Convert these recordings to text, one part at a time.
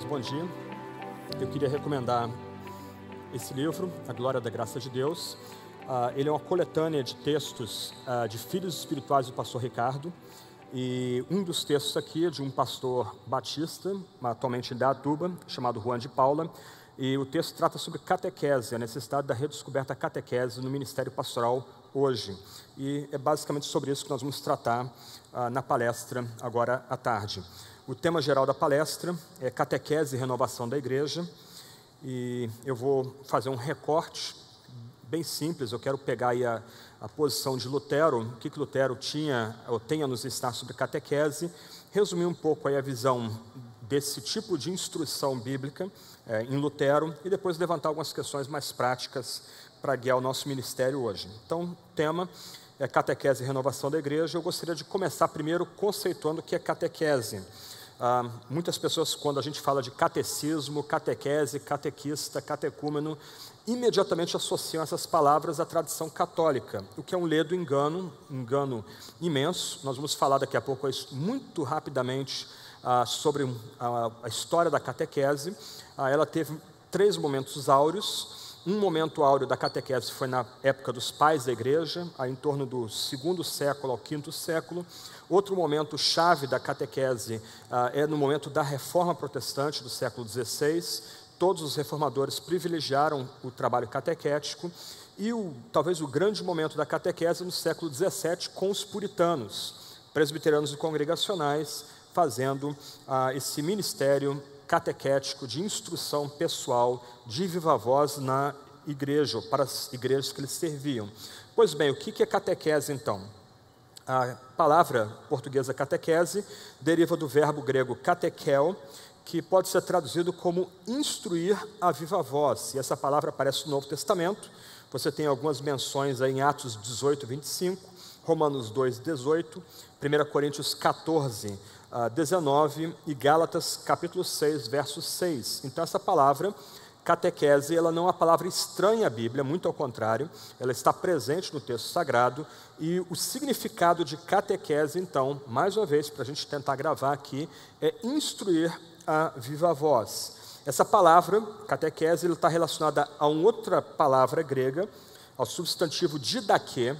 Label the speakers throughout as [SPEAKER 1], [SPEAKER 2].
[SPEAKER 1] bom dia. Eu queria recomendar esse livro, A Glória da Graça de Deus. Ele é uma coletânea de textos de filhos espirituais do pastor Ricardo. E um dos textos aqui é de um pastor batista, atualmente em Dayatuba, chamado Juan de Paula. E o texto trata sobre catequese, a necessidade da redescoberta da catequese no ministério pastoral hoje. E é basicamente sobre isso que nós vamos tratar na palestra agora à tarde. O tema geral da palestra é catequese e renovação da igreja. E eu vou fazer um recorte bem simples. Eu quero pegar aí a posição de Lutero, o que Lutero tinha ou tem a nos ensinar sobre catequese, resumir um pouco aí a visão desse tipo de instrução bíblica em Lutero e depois levantar algumas questões mais práticas para guiar o nosso ministério hoje. Então, o tema é catequese e renovação da igreja. Eu gostaria de começar primeiro conceituando o que é catequese. Muitas pessoas, quando a gente fala de catecismo, catequese, catequista, catecúmeno, imediatamente associam essas palavras à tradição católica, o que é um ledo engano imenso. Nós vamos falar daqui a pouco muito rapidamente sobre a história da catequese. Ela teve 3 momentos áureos. Um momento áureo da catequese foi na época dos pais da igreja, em torno do 2º século ao 5º século. Outro momento chave da catequese é no momento da reforma protestante do século XVI. Todos os reformadores privilegiaram o trabalho catequético. E talvez o grande momento da catequese no século XVII, com os puritanos, presbiterianos e congregacionais, fazendo esse ministério catequético de instrução pessoal de viva voz na igreja, ou para as igrejas que eles serviam. Pois bem, o que é catequese então? A palavra portuguesa catequese deriva do verbo grego katekel, que pode ser traduzido como instruir a viva voz. E essa palavra aparece no Novo Testamento. Você tem algumas menções aí em Atos 18, 25, Romanos 2, 18, 1 Coríntios 14, 19 e Gálatas capítulo 6, verso 6. Então essa palavra catequese, ela não é uma palavra estranha à Bíblia, muito ao contrário, ela está presente no texto sagrado. E o significado de catequese, então, mais uma vez, para a gente tentar gravar aqui, é instruir a viva voz. Essa palavra, catequese, está relacionada a uma outra palavra grega, ao substantivo didaquê,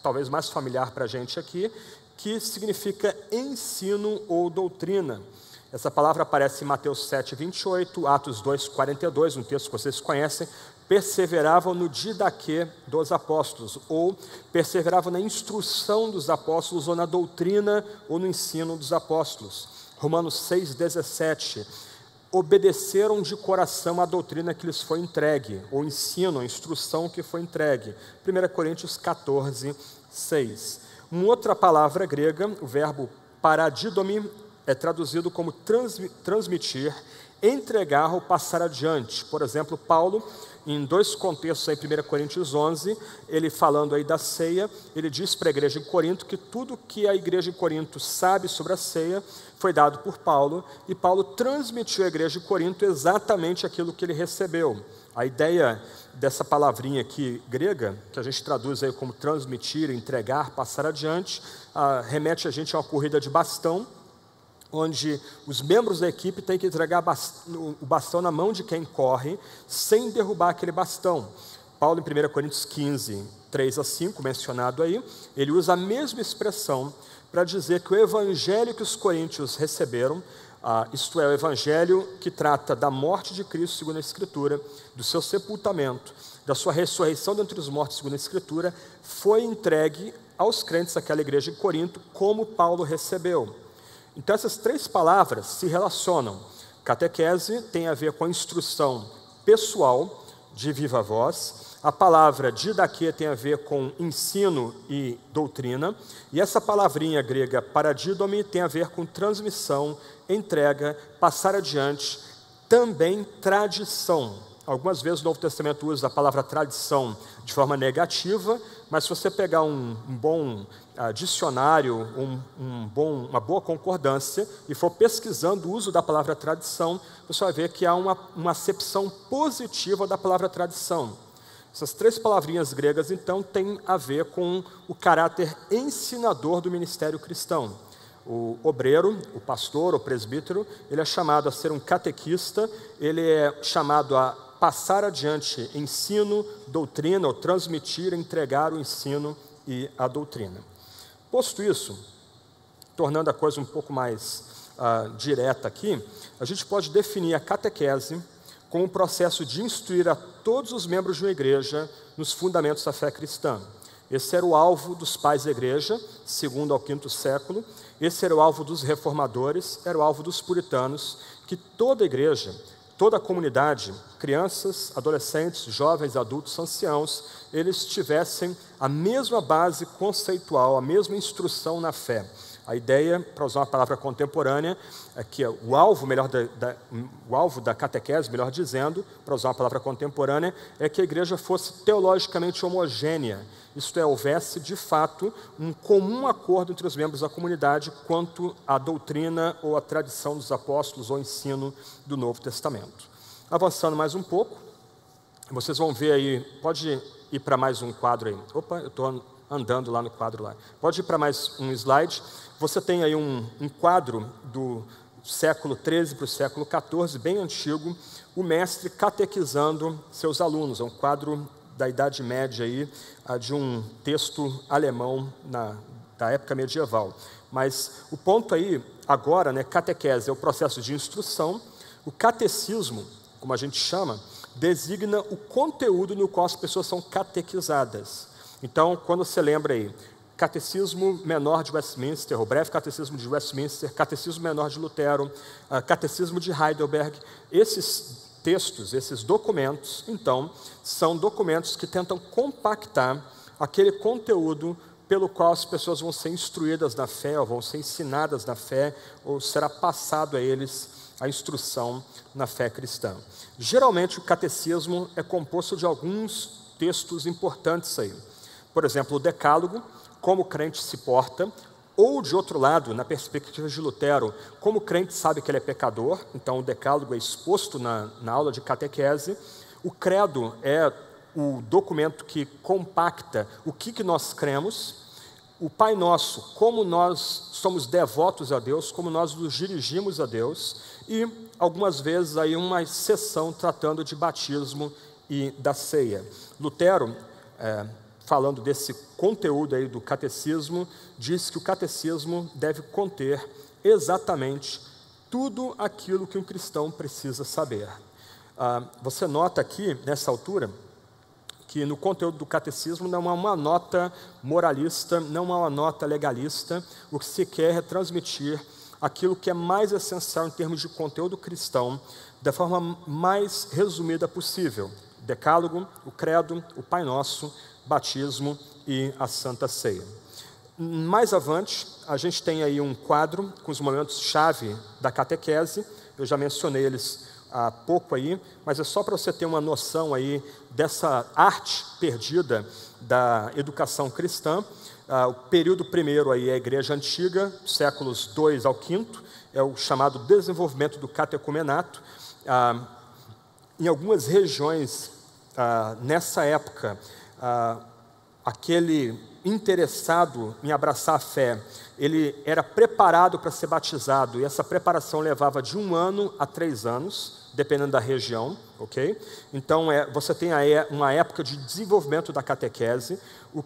[SPEAKER 1] talvez mais familiar para a gente aqui, que significa ensino ou doutrina. Essa palavra aparece em Mateus 7, 28, Atos 2, 42, um texto que vocês conhecem. Perseveravam no didaquê dos apóstolos, ou perseveravam na instrução dos apóstolos, ou na doutrina, ou no ensino dos apóstolos. Romanos 6, 17, obedeceram de coração a doutrina que lhes foi entregue, ou ensino, a instrução que foi entregue. 1 Coríntios 14, 6. Uma outra palavra grega, o verbo paradidomi, é traduzido como transmitir, entregar ou passar adiante. Por exemplo, Paulo, em 2 contextos, aí, 1 Coríntios 11, ele falando aí da ceia, ele diz para a igreja em Corinto que tudo que a igreja em Corinto sabe sobre a ceia foi dado por Paulo, e Paulo transmitiu à igreja de Corinto exatamente aquilo que ele recebeu. A ideia dessa palavrinha aqui grega, que a gente traduz aí como transmitir, entregar, passar adiante, remete a gente a uma corrida de bastão, onde os membros da equipe têm que entregar o bastão na mão de quem corre, sem derrubar aquele bastão. Paulo, em 1 Coríntios 15, 3 a 5, mencionado aí, ele usa a mesma expressão para dizer que o evangelho que os coríntios receberam, isto é, o evangelho que trata da morte de Cristo, segundo a Escritura, do seu sepultamento, da sua ressurreição dentre os mortos, segundo a Escritura, foi entregue aos crentes daquela igreja em Corinto, como Paulo recebeu. Então essas 3 palavras se relacionam. Catequese tem a ver com a instrução pessoal de viva voz. A palavra didaquê tem a ver com ensino e doutrina. E essa palavrinha grega paradidomi tem a ver com transmissão, entrega, passar adiante, também tradição. Algumas vezes o Novo Testamento usa a palavra tradição de forma negativa, mas se você pegar um bom dicionário, uma boa concordância, e for pesquisando o uso da palavra tradição, você vai ver que há uma acepção positiva da palavra tradição. Essas 3 palavrinhas gregas, então, têm a ver com o caráter ensinador do ministério cristão. O obreiro, o pastor, o presbítero, ele é chamado a ser um catequista, ele é chamado a passar adiante ensino, doutrina, ou transmitir, entregar o ensino e a doutrina. Posto isso, tornando a coisa um pouco mais direta aqui, a gente pode definir a catequese como um processo de instruir a todos os membros de uma igreja nos fundamentos da fé cristã. Esse era o alvo dos pais da igreja, segundo ao quinto século. Esse era o alvo dos reformadores, era o alvo dos puritanos, que toda igreja, toda a comunidade, crianças, adolescentes, jovens, adultos, anciãos, eles tivessem a mesma base conceitual, a mesma instrução na fé. A ideia, para usar uma palavra contemporânea, é que o alvo da catequese, melhor dizendo, para usar uma palavra contemporânea, é que a igreja fosse teologicamente homogênea. Isto é, houvesse, de fato, um comum acordo entre os membros da comunidade quanto à doutrina ou à tradição dos apóstolos ou ensino do Novo Testamento. Avançando mais um pouco, vocês vão ver aí, pode ir para mais um quadro aí. Opa, eu estou andando lá no quadro lá. Pode ir para mais um slide. Você tem aí um quadro do século XIII para o século XIV, bem antigo, o mestre catequizando seus alunos. É um quadro da Idade Média aí, de um texto alemão da época medieval. Mas o ponto aí, agora, né, catequese é o processo de instrução. O catecismo, como a gente chama, designa o conteúdo no qual as pessoas são catequizadas. Então, quando você lembra aí, Catecismo Menor de Westminster, o Breve Catecismo de Westminster, Catecismo Menor de Lutero, Catecismo de Heidelberg, esses textos, esses documentos, então, são documentos que tentam compactar aquele conteúdo pelo qual as pessoas vão ser instruídas na fé, ou vão ser ensinadas na fé, ou será passado a eles a instrução na fé cristã. Geralmente, o catecismo é composto de alguns textos importantes aí. Por exemplo, o Decálogo, como o crente se porta, ou, de outro lado, na perspectiva de Lutero, como o crente sabe que ele é pecador, então o Decálogo é exposto na aula de catequese. O Credo é o documento que compacta o que nós cremos. O Pai Nosso, como nós somos devotos a Deus, como nós nos dirigimos a Deus, e algumas vezes aí uma sessão tratando de batismo e da ceia. Lutero, falando desse conteúdo aí do catecismo, diz que o catecismo deve conter exatamente tudo aquilo que um cristão precisa saber. Você nota aqui, nessa altura, que no conteúdo do catecismo não há uma nota moralista, não há uma nota legalista. O que se quer é transmitir aquilo que é mais essencial em termos de conteúdo cristão, da forma mais resumida possível. Decálogo, o Credo, o Pai Nosso, batismo e a Santa Ceia. Mais avante, a gente tem aí um quadro com os momentos-chave da catequese. Eu já mencionei eles há pouco aí, mas é só para você ter uma noção aí dessa arte perdida da educação cristã. O período primeiro aí é a Igreja Antiga, séculos II ao V, é o chamado desenvolvimento do catecumenato. Em algumas regiões, nessa época, aquele interessado em abraçar a fé, ele era preparado para ser batizado, e essa preparação levava de 1 ano a 3 anos, dependendo da região, ok? Então, você tem aí uma época de desenvolvimento da catequese. O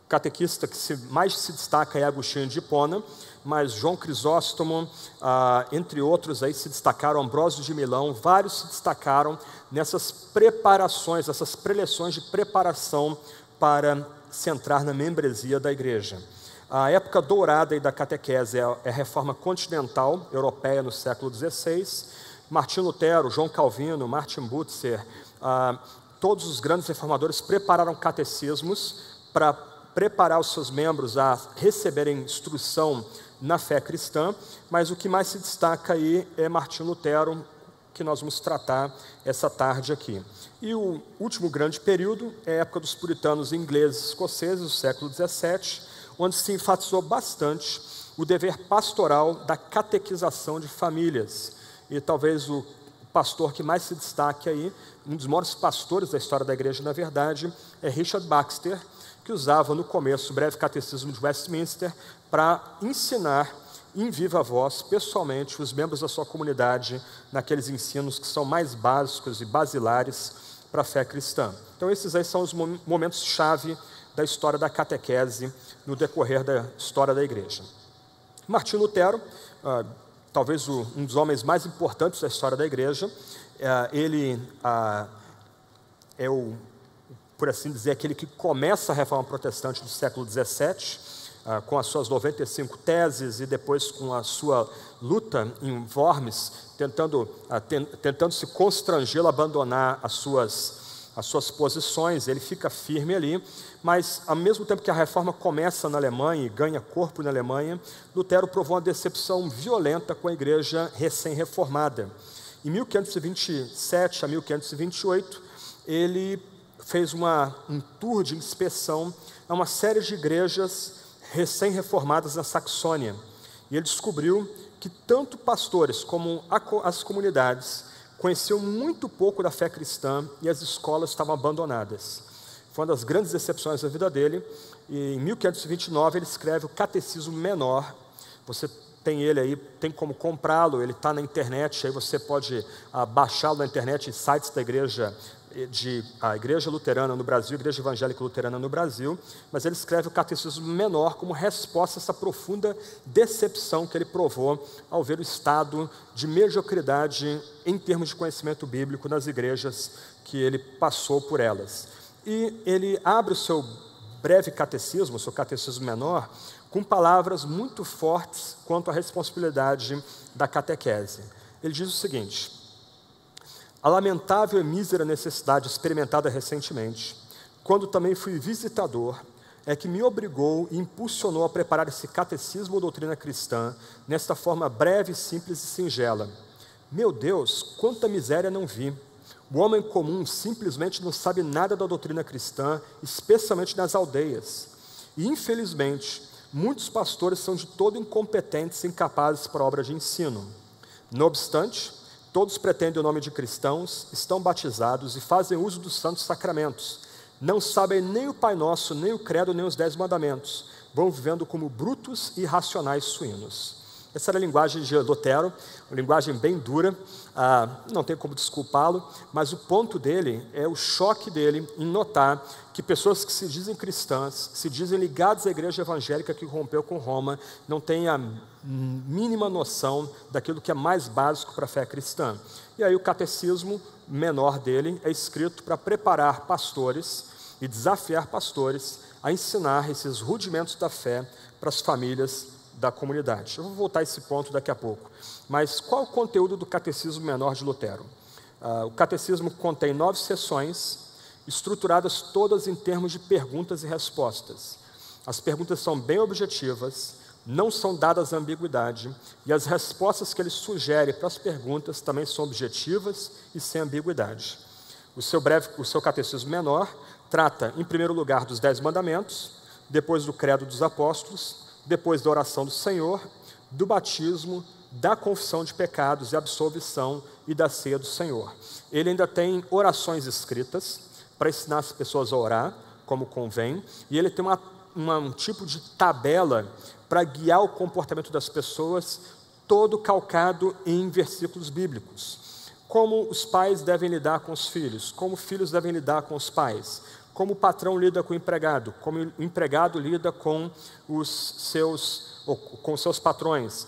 [SPEAKER 1] catequista que mais se destaca é Agostinho de Hipona, mas João Crisóstomo, entre outros, aí se destacaram, Ambrósio de Milão, vários se destacaram nessas preparações, essas preleções de preparação para se entrar na membresia da igreja. A época dourada aí da catequese é a reforma continental europeia no século XVI. Martim Lutero, João Calvino, Martin Butzer, todos os grandes reformadores prepararam catecismos para preparar os seus membros a receberem instrução na fé cristã, mas o que mais se destaca aí é Martim Lutero, que nós vamos tratar essa tarde aqui. E o último grande período é a época dos puritanos ingleses e escoceses, do século XVII, onde se enfatizou bastante o dever pastoral da catequização de famílias. E talvez o pastor que mais se destaque aí, um dos maiores pastores da história da igreja, na verdade, é Richard Baxter, que que usava no começo o breve catecismo de Westminster para ensinar em viva voz, pessoalmente, os membros da sua comunidade naqueles ensinos que são mais básicos e basilares para a fé cristã. Então esses aí são os momentos-chave da história da catequese no decorrer da história da igreja. Martinho Lutero, talvez um dos homens mais importantes da história da igreja, ele é por assim dizer, aquele que começa a reforma protestante do século XVII, com as suas 95 teses e depois com a sua luta em Worms, tentando se constrangê-lo a abandonar as suas posições. Ele fica firme ali, mas ao mesmo tempo que a reforma começa na Alemanha e ganha corpo na Alemanha, Lutero provou uma decepção violenta com a igreja recém-reformada. Em 1527 a 1528, ele fez um tour de inspeção a uma série de igrejas recém-reformadas na Saxônia. E ele descobriu que tanto pastores como as comunidades conheciam muito pouco da fé cristã e as escolas estavam abandonadas. Foi uma das grandes decepções da vida dele. E em 1529 ele escreve o Catecismo Menor. Você tem ele aí, tem como comprá-lo, ele está na internet, aí você pode baixá-lo na internet em sites da igreja, a Igreja Luterana no Brasil, a Igreja Evangélica Luterana no Brasil, mas ele escreve o Catecismo Menor como resposta a essa profunda decepção que ele provou ao ver o estado de mediocridade em termos de conhecimento bíblico nas igrejas que ele passou por elas. E ele abre o seu breve catecismo, o seu Catecismo Menor, com palavras muito fortes quanto à responsabilidade da catequese. Ele diz o seguinte: a lamentável e mísera necessidade experimentada recentemente, quando também fui visitador, é que me obrigou e impulsionou a preparar esse catecismo ou doutrina cristã, nesta forma breve, simples e singela. Meu Deus, quanta miséria não vi! O homem comum simplesmente não sabe nada da doutrina cristã, especialmente nas aldeias. E, infelizmente, muitos pastores são de todo incompetentes e incapazes para a obra de ensino. Não obstante, todos pretendem o nome de cristãos, estão batizados e fazem uso dos santos sacramentos. Não sabem nem o Pai Nosso, nem o Credo, nem os 10 mandamentos. Vão vivendo como brutos e irracionais suínos. Essa era a linguagem de Lutero, uma linguagem bem dura, não tem como desculpá-lo, mas o ponto dele é o choque dele em notar que pessoas que se dizem cristãs, se dizem ligadas à igreja evangélica que rompeu com Roma, não têm a mínima noção daquilo que é mais básico para a fé cristã. E aí o catecismo menor dele é escrito para preparar pastores e desafiar pastores a ensinar esses rudimentos da fé para as famílias da comunidade. Eu vou voltar a esse ponto daqui a pouco. Mas qual o conteúdo do Catecismo Menor de Lutero? O catecismo contém 9 sessões, estruturadas todas em termos de perguntas e respostas. As perguntas são bem objetivas, não são dadas à ambiguidade, e as respostas que ele sugere para as perguntas também são objetivas e sem ambiguidade. O seu Catecismo Menor trata, em primeiro lugar, dos 10 mandamentos, depois do Credo dos Apóstolos, depois da oração do Senhor, do batismo, da confissão de pecados e absolvição e da ceia do Senhor. Ele ainda tem orações escritas para ensinar as pessoas a orar, como convém, e ele tem um tipo de tabela para guiar o comportamento das pessoas, todo calcado em versículos bíblicos. Como os pais devem lidar com os filhos, como filhos devem lidar com os pais, como o patrão lida com o empregado, como o empregado lida com os seus patrões,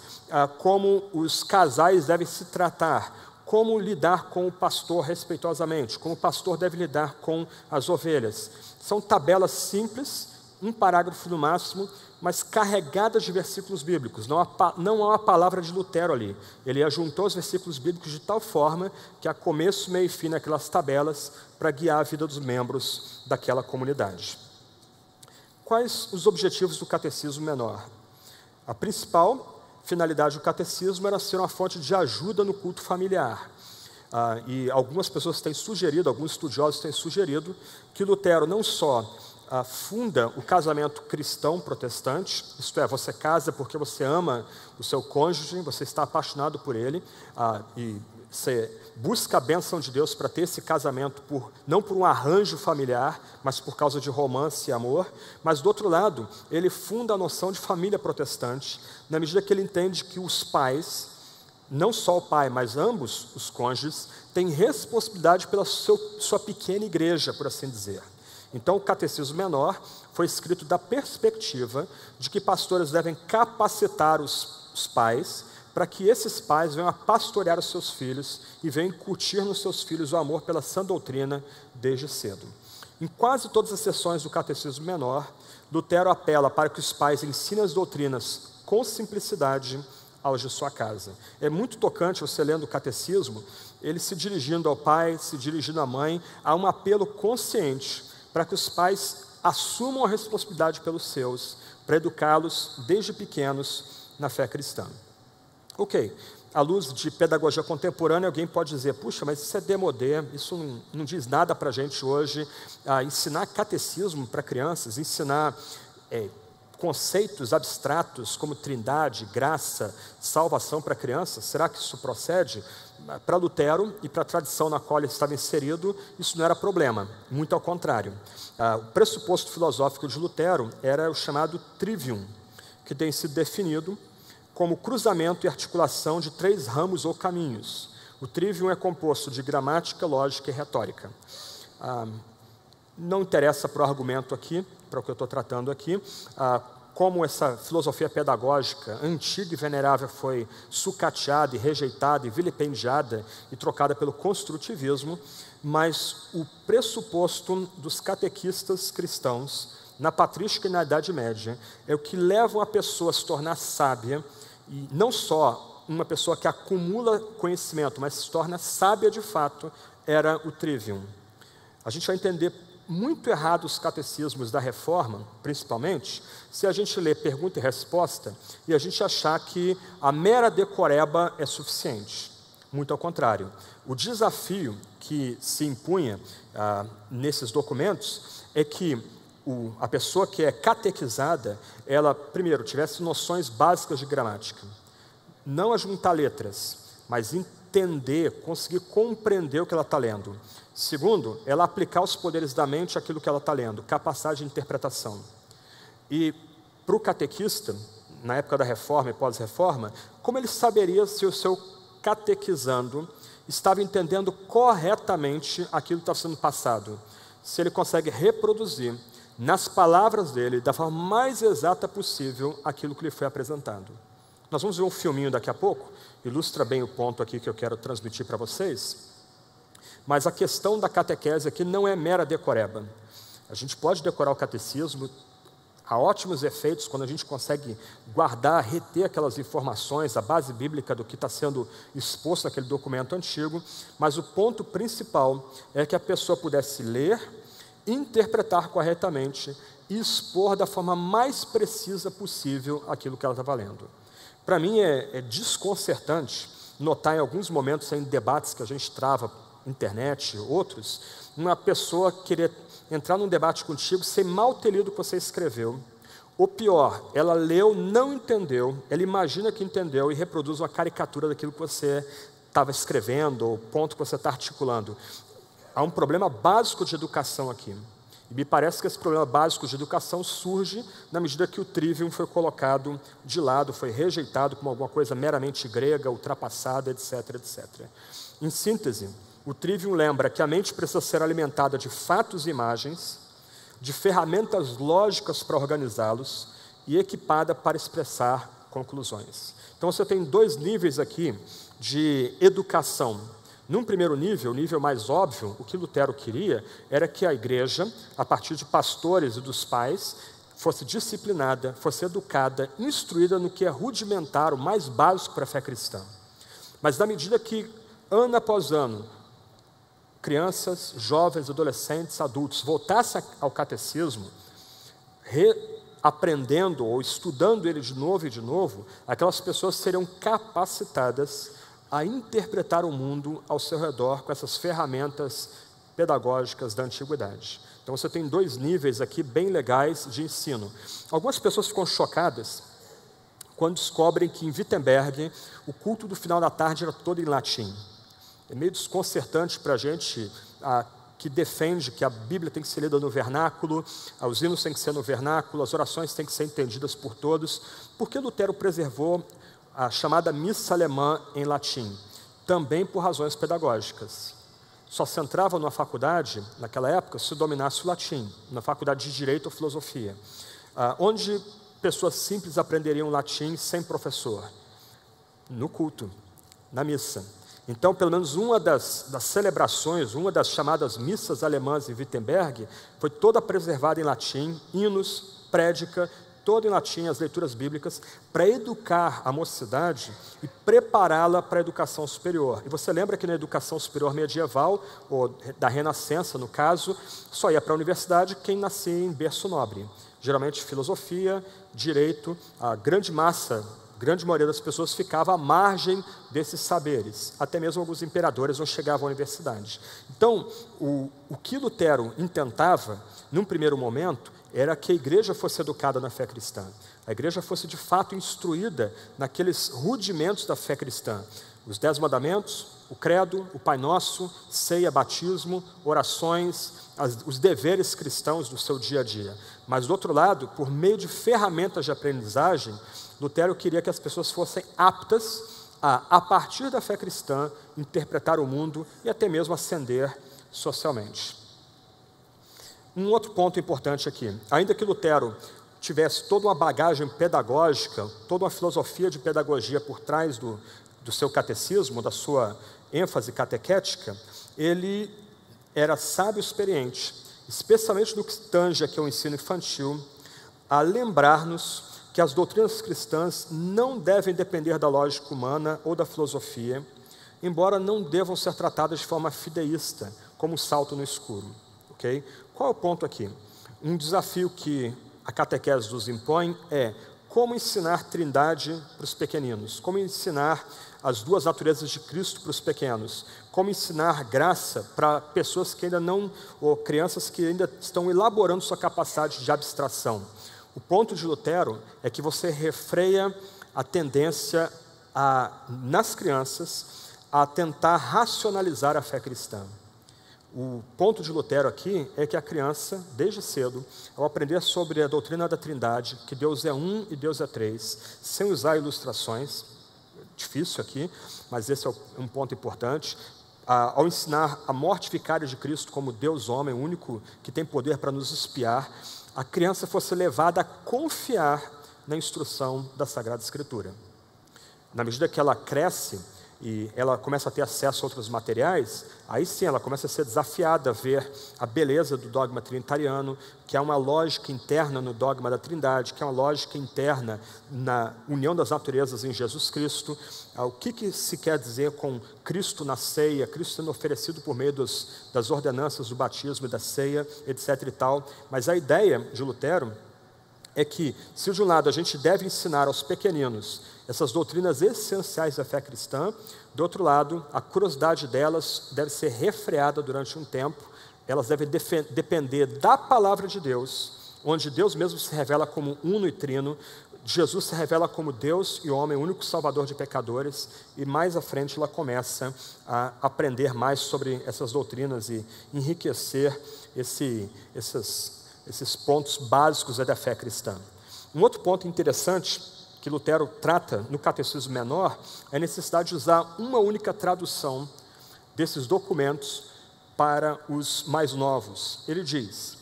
[SPEAKER 1] como os casais devem se tratar, como lidar com o pastor respeitosamente, como o pastor deve lidar com as ovelhas. São tabelas simples, um parágrafo no máximo, mas carregadas de versículos bíblicos. Não há uma palavra de Lutero ali. Ele ajuntou os versículos bíblicos de tal forma que há começo, meio e fim naquelas tabelas para guiar a vida dos membros daquela comunidade. Quais os objetivos do Catecismo Menor? A principal finalidade do catecismo era ser uma fonte de ajuda no culto familiar. E algumas pessoas têm sugerido, alguns estudiosos têm sugerido, que Lutero não só funda o casamento cristão protestante, isto é, você casa porque você ama o seu cônjuge, você está apaixonado por ele, e Você busca a bênção de Deus para ter esse casamento, não por um arranjo familiar, mas por causa de romance e amor. Mas, do outro lado, ele funda a noção de família protestante, na medida que ele entende que os pais, não só o pai, mas ambos os cônjuges, têm responsabilidade pela sua pequena igreja, por assim dizer. Então, o Catecismo Menor foi escrito da perspectiva de que pastores devem capacitar os pais, para que esses pais venham a pastorear os seus filhos e venham incutir nos seus filhos o amor pela sã doutrina desde cedo. Em quase todas as sessões do Catecismo Menor, Lutero apela para que os pais ensinem as doutrinas com simplicidade aos de sua casa. É muito tocante você lendo o Catecismo, ele se dirigindo ao pai, se dirigindo à mãe, a um apelo consciente para que os pais assumam a responsabilidade pelos seus, para educá-los desde pequenos na fé cristã. Ok, à luz de pedagogia contemporânea, alguém pode dizer, puxa, mas isso é demodé, isso não diz nada para a gente hoje. Ensinar catecismo para crianças, ensinar conceitos abstratos como trindade, graça, salvação para crianças, será que isso procede? Para Lutero e para a tradição na qual ele estava inserido, isso não era problema, muito ao contrário. O pressuposto filosófico de Lutero era o chamado trivium, que tem sido definido como cruzamento e articulação de 3 ramos ou caminhos. O trivium é composto de gramática, lógica e retórica. Não interessa para o argumento aqui, para o que eu estou tratando aqui, como essa filosofia pedagógica antiga e venerável foi sucateada e rejeitada e vilipendiada e trocada pelo construtivismo, mas o pressuposto dos catequistas cristãos, na patrística e na Idade Média, é o que leva a pessoa a se tornar sábia, e não só uma pessoa que acumula conhecimento, mas se torna sábia de fato, era o trivium. A gente vai entender muito errado os catecismos da Reforma, principalmente, se a gente ler pergunta e resposta e a gente achar que a mera decoreba é suficiente. Muito ao contrário. O desafio que se impunha nesses documentos é que a pessoa que é catequizada, ela, primeiro, tivesse noções básicas de gramática. Não ajuntar letras, mas entender, conseguir compreender o que ela está lendo. Segundo, ela aplicar os poderes da mente àquilo que ela está lendo, capacidade de interpretação. E para o catequista, na época da Reforma e pós-Reforma, como ele saberia se o seu catequizando estava entendendo corretamente aquilo que está sendo passado? Se ele consegue reproduzir nas palavras dele, da forma mais exata possível, aquilo que lhe foi apresentado. Nós vamos ver um filminho daqui a pouco, ilustra bem o ponto aqui que eu quero transmitir para vocês, mas a questão da catequese aqui não é mera decoreba. A gente pode decorar o catecismo, há ótimos efeitos quando a gente consegue guardar, reter aquelas informações, a base bíblica do que está sendo exposto naquele documento antigo, mas o ponto principal é que a pessoa pudesse ler, interpretar corretamente e expor da forma mais precisa possível aquilo que ela está lendo. Para mim é desconcertante notar em alguns momentos em debates que a gente trava, internet, outros, uma pessoa querer entrar num debate contigo sem mal ter lido o que você escreveu. Ou pior, ela leu, não entendeu, ela imagina que entendeu e reproduz uma caricatura daquilo que você estava escrevendo, ou o ponto que você está articulando. Há um problema básico de educação aqui. E me parece que esse problema básico de educação surge na medida que o trivium foi colocado de lado, foi rejeitado como alguma coisa meramente grega, ultrapassada, etc, etc. Em síntese, o trivium lembra que a mente precisa ser alimentada de fatos e imagens, de ferramentas lógicas para organizá-los e equipada para expressar conclusões. Então você tem 2 níveis aqui de educação. Num primeiro nível, o nível mais óbvio, o que Lutero queria era que a igreja, a partir de pastores e dos pais, fosse disciplinada, fosse educada, instruída no que é rudimentar, o mais básico para a fé cristã. Mas na medida que, ano após ano, crianças, jovens, adolescentes, adultos voltassem ao catecismo, reaprendendo ou estudando ele de novo, aquelas pessoas seriam capacitadas a interpretar o mundo ao seu redor com essas ferramentas pedagógicas da antiguidade. Então você tem 2 níveis aqui bem legais de ensino. Algumas pessoas ficam chocadas quando descobrem que em Wittenberg o culto do final da tarde era todo em latim. É meio desconcertante para a gente que defende que a Bíblia tem que ser lida no vernáculo, os hinos têm que ser no vernáculo, as orações têm que ser entendidas por todos. Por que Lutero preservou a chamada missa alemã em latim? Também por razões pedagógicas. Só se entrava numa faculdade, naquela época, se dominasse o latim, na faculdade de Direito ou Filosofia, onde pessoas simples aprenderiam latim sem professor? No culto, na missa. Então, pelo menos uma das celebrações, uma das chamadas missas alemãs em Wittenberg, foi toda preservada em latim, hinos, prédica, toda em latim, as leituras bíblicas, para educar a mocidade e prepará-la para a educação superior. E você lembra que na educação superior medieval, ou da Renascença, no caso, só ia para a universidade quem nascia em berço nobre. Geralmente filosofia, direito, a grande maioria das pessoas ficava à margem desses saberes. Até mesmo alguns imperadores não chegavam à universidade. Então, o que Lutero intentava, num primeiro momento, era que a igreja fosse educada na fé cristã. A igreja fosse, de fato, instruída naqueles rudimentos da fé cristã. Os 10 mandamentos, o credo, o Pai Nosso, ceia, batismo, orações, os deveres cristãos do seu dia a dia. Mas, do outro lado, por meio de ferramentas de aprendizagem, Lutero queria que as pessoas fossem aptas a partir da fé cristã, interpretar o mundo e até mesmo ascender socialmente. Um outro ponto importante aqui, ainda que Lutero tivesse toda uma bagagem pedagógica, toda uma filosofia de pedagogia por trás do seu catecismo, da sua ênfase catequética, ele era sábio e experiente, especialmente no que tange aqui ao ensino infantil, a lembrar-nos que as doutrinas cristãs não devem depender da lógica humana ou da filosofia, embora não devam ser tratadas de forma fideísta, como um salto no escuro. Okay? Qual é o ponto aqui? Um desafio que a catequese nos impõe é como ensinar trindade para os pequeninos, como ensinar as duas naturezas de Cristo para os pequenos, como ensinar graça para pessoas que ainda não, ou crianças que ainda estão elaborando sua capacidade de abstração. O ponto de Lutero é que você refreia a tendência nas crianças a tentar racionalizar a fé cristã. O ponto de Lutero aqui é que a criança, desde cedo, ao aprender sobre a doutrina da Trindade, que Deus é um e Deus é três, sem usar ilustrações, difícil aqui, mas esse é um ponto importante, ao ensinar a morte vicária de Cristo como Deus homem, o único que tem poder para nos espiar, a criança fosse levada a confiar na instrução da Sagrada Escritura. Na medida que ela cresce e ela começa a ter acesso a outros materiais, aí sim ela começa a ser desafiada a ver a beleza do dogma trinitariano, que há uma lógica interna no dogma da Trindade, que é uma lógica interna na união das naturezas em Jesus Cristo. O que se quer dizer com Cristo na ceia, Cristo sendo oferecido por meio das ordenanças do batismo e da ceia, etc. e tal. Mas a ideia de Lutero é que, se de um lado a gente deve ensinar aos pequeninos essas doutrinas essenciais da fé cristã, do outro lado, a curiosidade delas deve ser refreada durante um tempo, elas devem depender da palavra de Deus, onde Deus mesmo se revela como uno e trino, Jesus se revela como Deus e homem, o único salvador de pecadores, e mais à frente ela começa a aprender mais sobre essas doutrinas e enriquecer esses pontos básicos da fé cristã. Um outro ponto interessante que Lutero trata no Catecismo Menor é a necessidade de usar uma única tradução desses documentos para os mais novos. Ele diz: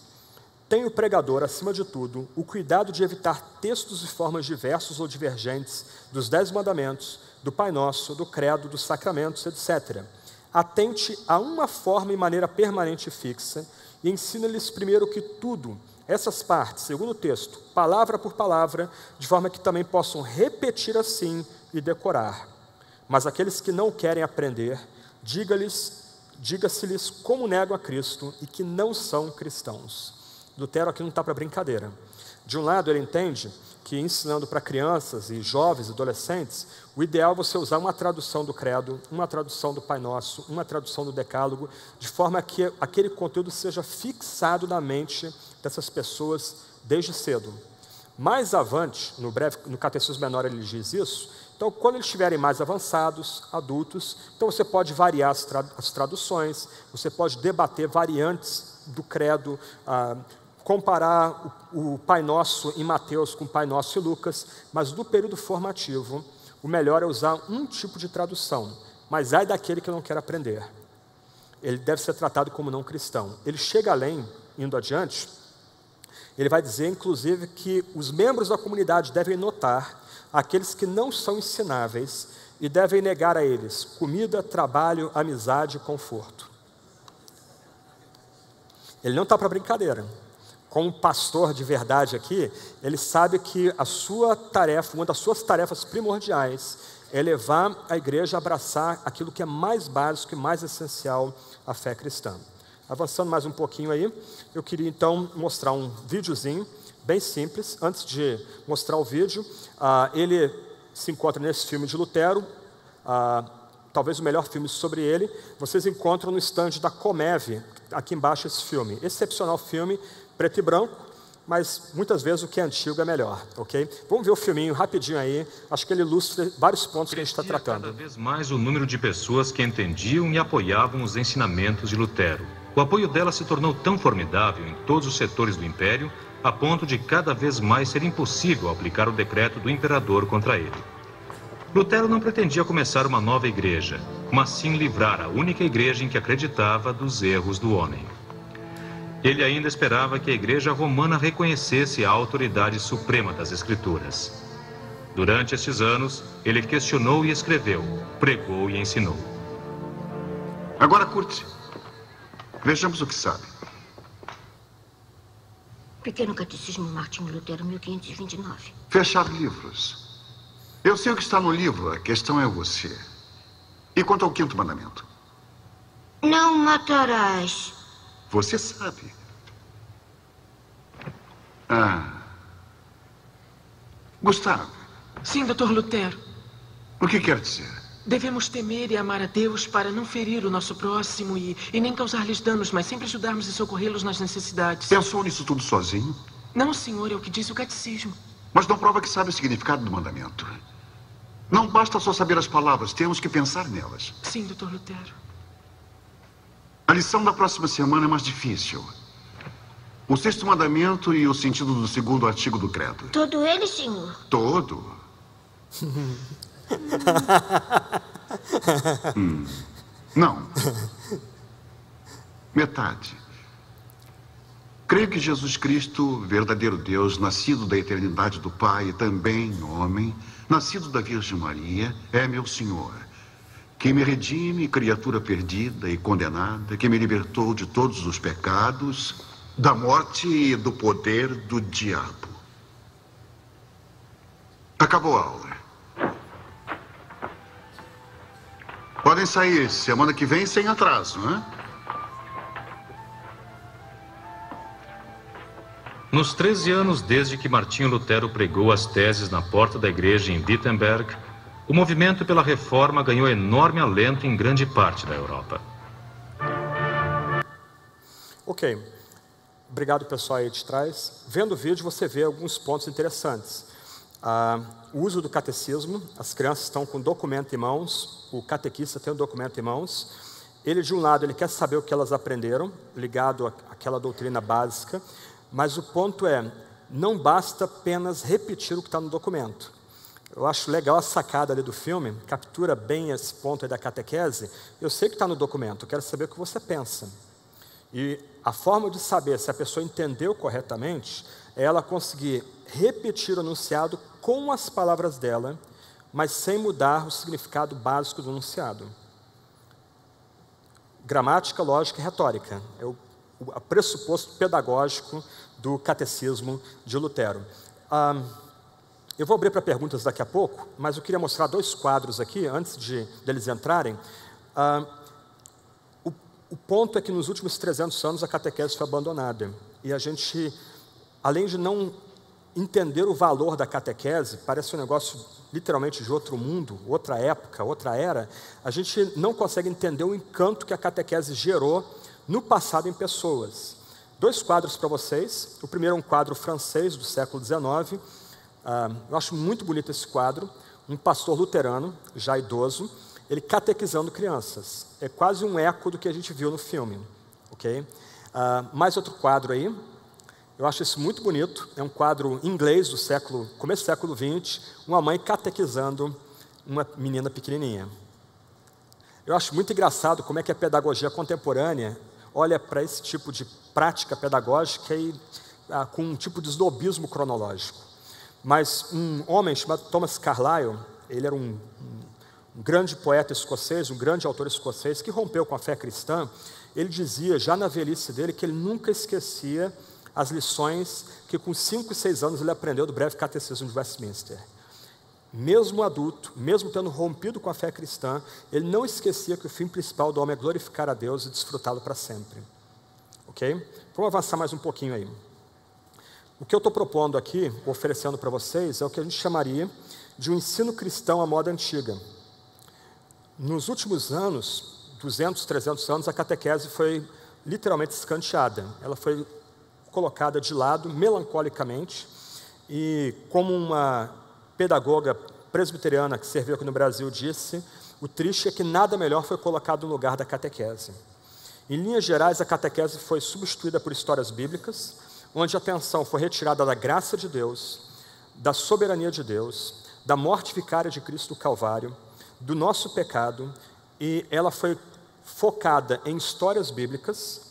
[SPEAKER 1] tem o pregador, acima de tudo, o cuidado de evitar textos e formas diversos ou divergentes dos 10 mandamentos, do Pai Nosso, do Credo, dos sacramentos, etc. Atente a uma forma e maneira permanente e fixa e ensina-lhes primeiro que tudo, essas partes, segundo o texto, palavra por palavra, de forma que também possam repetir assim e decorar. Mas aqueles que não querem aprender, diga-se-lhes como negam a Cristo e que não são cristãos. Lutero aqui não está para brincadeira. De um lado, ele entende que ensinando para crianças e jovens, adolescentes, o ideal é você usar uma tradução do Credo, uma tradução do Pai Nosso, uma tradução do Decálogo, de forma que aquele conteúdo seja fixado na mente dessas pessoas desde cedo. Mais avante, no Catecismo Menor ele diz isso, Então, quando eles estiverem mais avançados, adultos, então você pode variar as traduções, você pode debater variantes do credo, comparar o Pai Nosso em Mateus com o Pai Nosso em Lucas, mas no período formativo, o melhor é usar um tipo de tradução, mas ai daquele que não quer aprender. Ele deve ser tratado como não cristão. Ele chega além, indo adiante, ele vai dizer, inclusive, que os membros da comunidade devem notar aqueles que não são ensináveis e devem negar a eles comida, trabalho, amizade e conforto. Ele não está para brincadeira. Como pastor de verdade aqui, ele sabe que a sua tarefa, uma das suas tarefas primordiais, é levar a igreja a abraçar aquilo que é mais básico e mais essencial à fé cristã. Avançando mais um pouquinho aí, eu queria então mostrar um videozinho bem simples. Antes de mostrar o vídeo, ele se encontra nesse filme de Lutero, talvez o melhor filme sobre ele. Vocês encontram no stand da Comev, aqui embaixo esse filme. Excepcional filme, preto e branco, mas muitas vezes o que é antigo é melhor, ok? Vamos ver o filminho rapidinho aí, acho que ele ilustra vários pontos que a gente está tratando.
[SPEAKER 2] Cada vez mais o número de pessoas que entendiam e apoiavam os ensinamentos de Lutero. O apoio dela se tornou tão formidável em todos os setores do Império, a ponto de cada vez mais ser impossível aplicar o decreto do imperador contra ele. Lutero não pretendia começar uma nova igreja, mas sim livrar a única igreja em que acreditava dos erros do homem. Ele ainda esperava que a igreja romana reconhecesse a autoridade suprema das Escrituras. Durante estes anos, ele questionou e escreveu, pregou e ensinou.
[SPEAKER 3] Agora curte. Vejamos o que sabe.
[SPEAKER 4] Pequeno Catecismo Martinho Lutero, 1529.
[SPEAKER 3] Fechar livros. Eu sei o que está no livro, a questão é você. E quanto ao 5º mandamento?
[SPEAKER 4] Não matarás.
[SPEAKER 3] Você sabe. Gustavo.
[SPEAKER 5] Sim, Dr. Lutero.
[SPEAKER 3] O que quer dizer?
[SPEAKER 5] Devemos temer e amar a Deus para não ferir o nosso próximo e nem causar-lhes danos, mas sempre ajudarmos e socorrê-los nas necessidades.
[SPEAKER 3] Pensou nisso tudo sozinho?
[SPEAKER 5] Não, senhor, é o que diz o catecismo.
[SPEAKER 3] Mas não prova que sabe o significado do mandamento. Não basta só saber as palavras, temos que pensar nelas.
[SPEAKER 5] Sim, Dr. Lutero.
[SPEAKER 3] A lição da próxima semana é mais difícil. O 6º mandamento e o sentido do 2º artigo do credo.
[SPEAKER 4] Todo ele, senhor?
[SPEAKER 3] Todo. Não. Metade. Creio que Jesus Cristo, verdadeiro Deus, nascido da eternidade do Pai, também homem, nascido da Virgem Maria, é meu Senhor, que me redime, criatura perdida e condenada, que me libertou de todos os pecados, da morte e do poder do diabo. Acabou a aula. Podem sair semana que vem sem atraso, né?
[SPEAKER 2] Nos 13 anos desde que Martinho Lutero pregou as teses na porta da igreja em Wittenberg, o movimento pela reforma ganhou enorme alento em grande parte da Europa.
[SPEAKER 1] Ok. Obrigado, pessoal aí de trás. Vendo o vídeo, você vê alguns pontos interessantes. O uso do catecismo, as crianças estão com o documento em mãos, o catequista tem o documento em mãos. Ele, de um lado, ele quer saber o que elas aprenderam, ligado àquela doutrina básica, mas o ponto é, não basta apenas repetir o que está no documento. Eu acho legal a sacada ali do filme, captura bem esse ponto aí da catequese. Eu sei que está no documento, eu quero saber o que você pensa. E a forma de saber se a pessoa entendeu corretamente é ela conseguir repetir o enunciado com as palavras dela, mas sem mudar o significado básico do enunciado. Gramática, lógica e retórica. É o pressuposto pedagógico do catecismo de Lutero. Eu vou abrir para perguntas daqui a pouco, mas eu queria mostrar 2 quadros aqui, antes deles entrarem. O ponto é que nos últimos 300 anos a catequese foi abandonada. E a gente, além de não entender o valor da catequese, parece um negócio literalmente de outro mundo, outra época, outra era, a gente não consegue entender o encanto que a catequese gerou no passado em pessoas. 2 quadros para vocês. O primeiro é um quadro francês do século XIX. Eu acho muito bonito esse quadro. um pastor luterano, já idoso, ele catequizando crianças. É quase um eco do que a gente viu no filme, ok? Mais outro quadro aí, eu acho isso muito bonito, é um quadro inglês do começo do século XX, uma mãe catequizando uma menina pequenininha. Eu acho muito engraçado como é que a pedagogia contemporânea olha para esse tipo de prática pedagógica e com um tipo de snobismo cronológico. Mas um homem chamado Thomas Carlyle, ele era um grande poeta escocês, um grande autor escocês, que rompeu com a fé cristã. Ele dizia, já na velhice dele, que ele nunca esquecia as lições que com 5 e 6 anos ele aprendeu do breve catecismo de Westminster. Mesmo adulto, mesmo tendo rompido com a fé cristã, ele não esquecia que o fim principal do homem é glorificar a Deus e desfrutá-lo para sempre. Ok? Vamos avançar mais um pouquinho aí. O que eu estou propondo aqui, oferecendo para vocês, é o que a gente chamaria de um ensino cristão à moda antiga. Nos últimos anos, 200, 300 anos, a catequese foi literalmente escanteada. Ela foi colocada de lado, melancolicamente, e como uma pedagoga presbiteriana que serviu aqui no Brasil disse, o triste é que nada melhor foi colocado no lugar da catequese. Em linhas gerais, a catequese foi substituída por histórias bíblicas, onde a atenção foi retirada da graça de Deus, da soberania de Deus, da morte vicária de Cristo do Calvário, do nosso pecado, e ela foi focada em histórias bíblicas,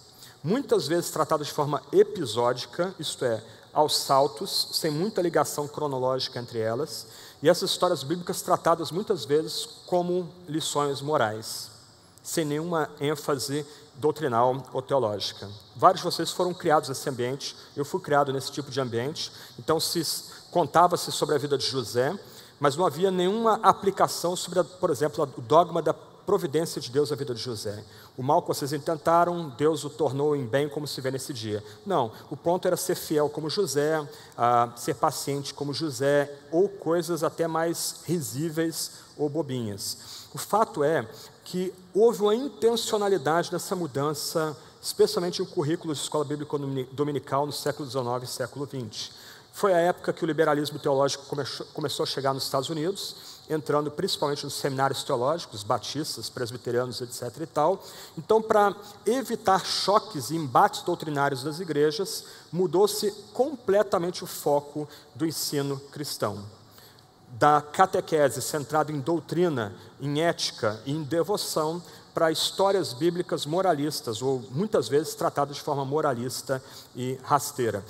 [SPEAKER 1] muitas vezes tratadas de forma episódica, isto é, aos saltos, sem muita ligação cronológica entre elas, e essas histórias bíblicas tratadas muitas vezes como lições morais, sem nenhuma ênfase doutrinal ou teológica. Vários de vocês foram criados nesse ambiente, eu fui criado nesse tipo de ambiente, então contava-se sobre a vida de José, mas não havia nenhuma aplicação sobre, por exemplo, o dogma da providência de Deus à vida de José. O mal que vocês intentaram, Deus o tornou em bem, como se vê nesse dia. Não, o ponto era ser fiel como José, ser paciente como José, ou coisas até mais risíveis ou bobinhas. O fato é que houve uma intencionalidade nessa mudança, especialmente em currículos de escola bíblica dominical no século XIX e século XX. Foi a época que o liberalismo teológico começou a chegar nos Estados Unidos, entrando principalmente nos seminários teológicos, batistas, presbiterianos, etc. e tal. Então, para evitar choques e embates doutrinários das igrejas, mudou-se completamente o foco do ensino cristão. Da catequese centrada em doutrina, em ética e em devoção, para histórias bíblicas moralistas, ou muitas vezes tratadas de forma moralista e rasteira.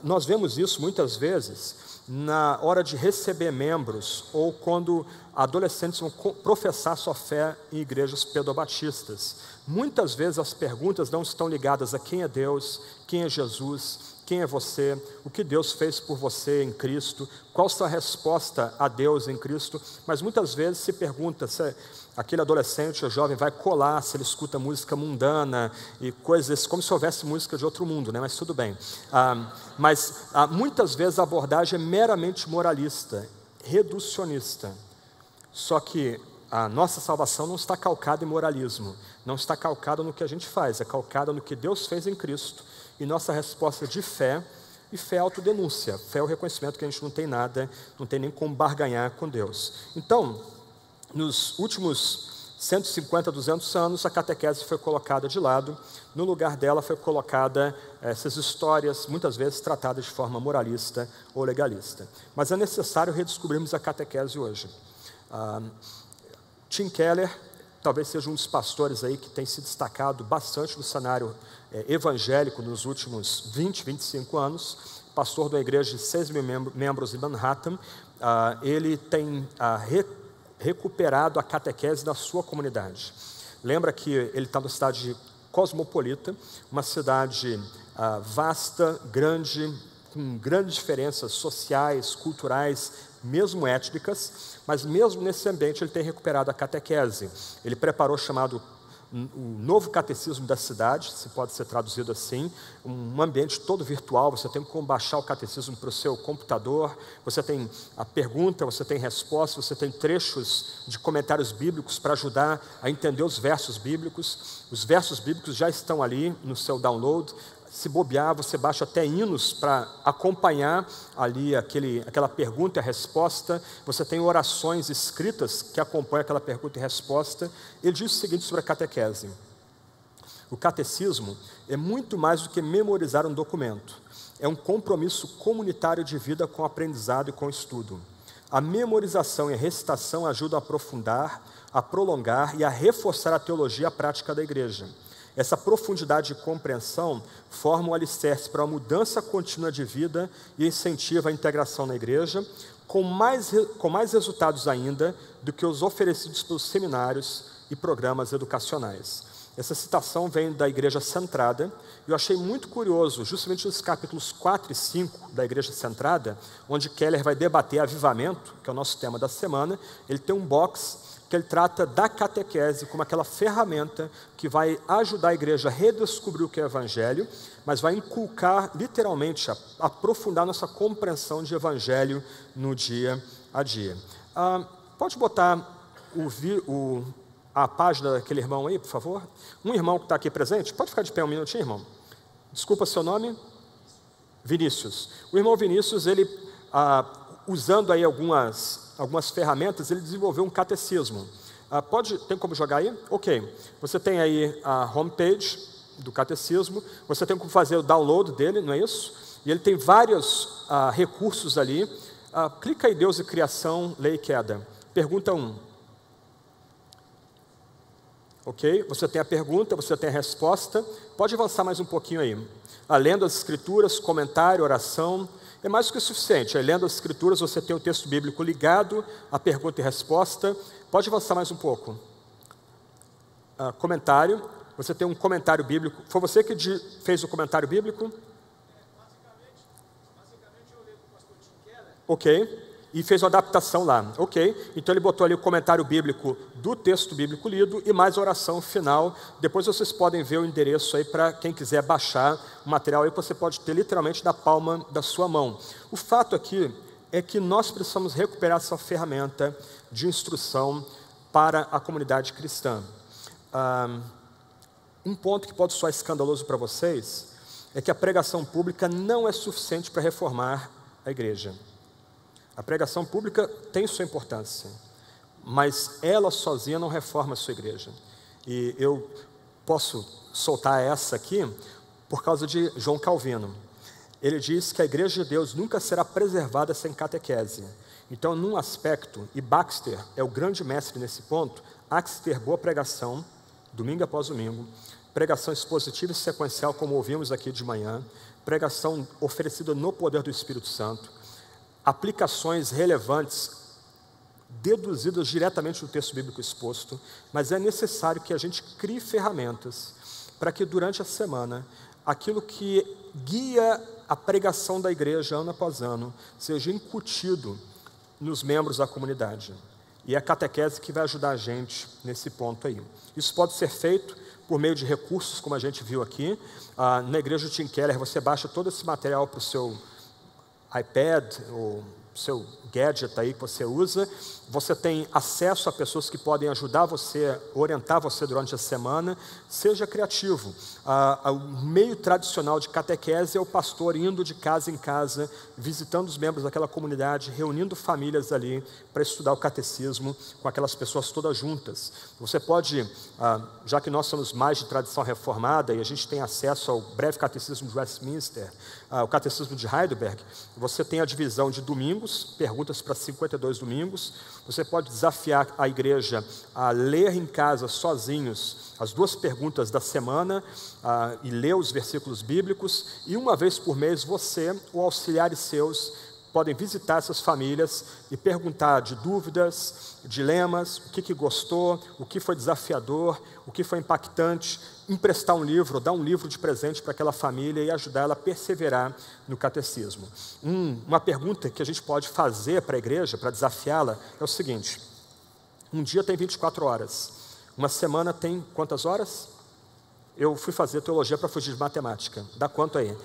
[SPEAKER 1] Nós vemos isso muitas vezes na hora de receber membros, ou quando adolescentes vão professar sua fé em igrejas pedobatistas. Muitas vezes as perguntas não estão ligadas a quem é Deus, quem é Jesus, quem é você, o que Deus fez por você em Cristo, qual sua resposta a Deus em Cristo, mas muitas vezes se pergunta se aquele adolescente ou jovem vai colar se ele escuta música mundana e coisas, como se houvesse música de outro mundo, né? Mas tudo bem. Mas muitas vezes a abordagem é meramente moralista, reducionista. Só que a nossa salvação não está calcada em moralismo, não está calcada no que a gente faz, é calcada no que Deus fez em Cristo. E nossa resposta de fé, e fé é autodenúncia, fé é o reconhecimento que a gente não tem nada, não tem nem como barganhar com Deus. Então, nos últimos 150, 200 anos, a catequese foi colocada de lado, no lugar dela foi colocada essas histórias, muitas vezes tratadas de forma moralista ou legalista. Mas é necessário redescobrirmos a catequese hoje. Tim Keller talvez seja um dos pastores aí que tem se destacado bastante no cenário evangélico nos últimos 20, 25 anos, pastor da igreja de 6 mil membros em Manhattan. Ele tem recuperado a catequese da sua comunidade. Lembra que ele está numa cidade cosmopolita, uma cidade vasta, grande, com grandes diferenças sociais, culturais, mesmo étnicas, mas mesmo nesse ambiente ele tem recuperado a catequese. Ele preparou o chamado o novo catecismo da cidade, se pode ser traduzido assim, um ambiente todo virtual, você tem como baixar o catecismo para o seu computador, você tem a pergunta, você tem resposta, você tem trechos de comentários bíblicos para ajudar a entender os versos bíblicos já estão ali no seu download, se bobear, você baixa até hinos para acompanhar ali aquela pergunta e a resposta. Você tem orações escritas que acompanham aquela pergunta e resposta. Ele diz o seguinte sobre a catequese: o catecismo é muito mais do que memorizar um documento. É um compromisso comunitário de vida com o aprendizado e com o estudo. A memorização e a recitação ajudam a aprofundar, a prolongar e a reforçar a teologia e a prática da igreja. Essa profundidade de compreensão forma um alicerce para uma mudança contínua de vida e incentiva a integração na igreja, com mais resultados ainda do que os oferecidos pelos seminários e programas educacionais. Essa citação vem da Igreja Centrada, e eu achei muito curioso, justamente nos capítulos 4 e 5 da Igreja Centrada, onde Keller vai debater avivamento, que é o nosso tema da semana. Ele tem um box que ele trata da catequese como aquela ferramenta que vai ajudar a igreja a redescobrir o que é o evangelho, mas vai inculcar, literalmente, aprofundar nossa compreensão de evangelho no dia a dia. Pode botar a página daquele irmão aí, por favor? Um irmão que está aqui presente, pode ficar de pé um minutinho, irmão? Desculpa seu nome? Vinícius. O irmão Vinícius, ele, usando aí algumas ferramentas, ele desenvolveu um catecismo. Tem como jogar aí? Ok. Você tem aí a homepage do catecismo, você tem como fazer o download dele, não é isso? E ele tem vários recursos ali. Clica aí, Deus e Criação, Lei e Queda. Pergunta 1. Ok? Você tem a pergunta, você tem a resposta. Pode avançar mais um pouquinho aí. Lendo as escrituras, comentário, oração. É mais do que o suficiente. Lendo as escrituras, você tem o texto bíblico ligado à pergunta e resposta. Pode avançar mais um pouco. Comentário. Você tem um comentário bíblico. Foi você que fez o comentário bíblico?
[SPEAKER 6] Basicamente eu leio com o pastor Tim Keller.
[SPEAKER 1] Ok. E fez uma adaptação lá. Ok. Então ele botou ali o comentário bíblico do texto bíblico lido e mais a oração final. Depois vocês podem ver o endereço aí para quem quiser baixar o material aí que você pode ter literalmente na palma da sua mão. O fato aqui é que nós precisamos recuperar essa ferramenta de instrução para a comunidade cristã. Um ponto que pode soar escandaloso para vocês é que a pregação pública não é suficiente para reformar a igreja. A pregação pública tem sua importância, mas ela sozinha não reforma a sua igreja. E eu posso soltar essa aqui por causa de João Calvino. Ele diz que a igreja de Deus nunca será preservada sem catequese. Então, num aspecto, e Baxter é o grande mestre nesse ponto, há que se ter boa pregação, domingo após domingo, pregação expositiva e sequencial, como ouvimos aqui de manhã, pregação oferecida no poder do Espírito Santo, aplicações relevantes, deduzidas diretamente do texto bíblico exposto, mas é necessário que a gente crie ferramentas para que durante a semana, aquilo que guia a pregação da igreja ano após ano, seja incutido nos membros da comunidade. E é a catequese que vai ajudar a gente nesse ponto aí. Isso pode ser feito por meio de recursos, como a gente viu aqui. Na igreja do Tim Keller, você baixa todo esse material para o seu iPad, ou seu gadget aí que você usa. Você tem acesso a pessoas que podem ajudar você, orientar você durante a semana. Seja criativo. O meio tradicional de catequese é o pastor indo de casa em casa, visitando os membros daquela comunidade, reunindo famílias ali para estudar o catecismo com aquelas pessoas todas juntas. Você pode, já que nós somos mais de tradição reformada e a gente tem acesso ao breve catecismo de Westminster, o catecismo de Heidelberg, você tem a divisão de domingos, perguntas para 52 domingos. Você pode desafiar a igreja a ler em casa sozinhos as 2 perguntas da semana e ler os versículos bíblicos, e uma vez por mês você, ou auxiliares seus, podem visitar essas famílias e perguntar de dúvidas, dilemas, o que gostou, o que foi desafiador, o que foi impactante, emprestar um livro, dar um livro de presente para aquela família e ajudar ela a perseverar no catecismo. Uma pergunta que a gente pode fazer para a igreja, para desafiá-la, é o seguinte: um dia tem 24 horas, uma semana tem quantas horas? Eu fui fazer teologia para fugir de matemática. Dá quanto aí?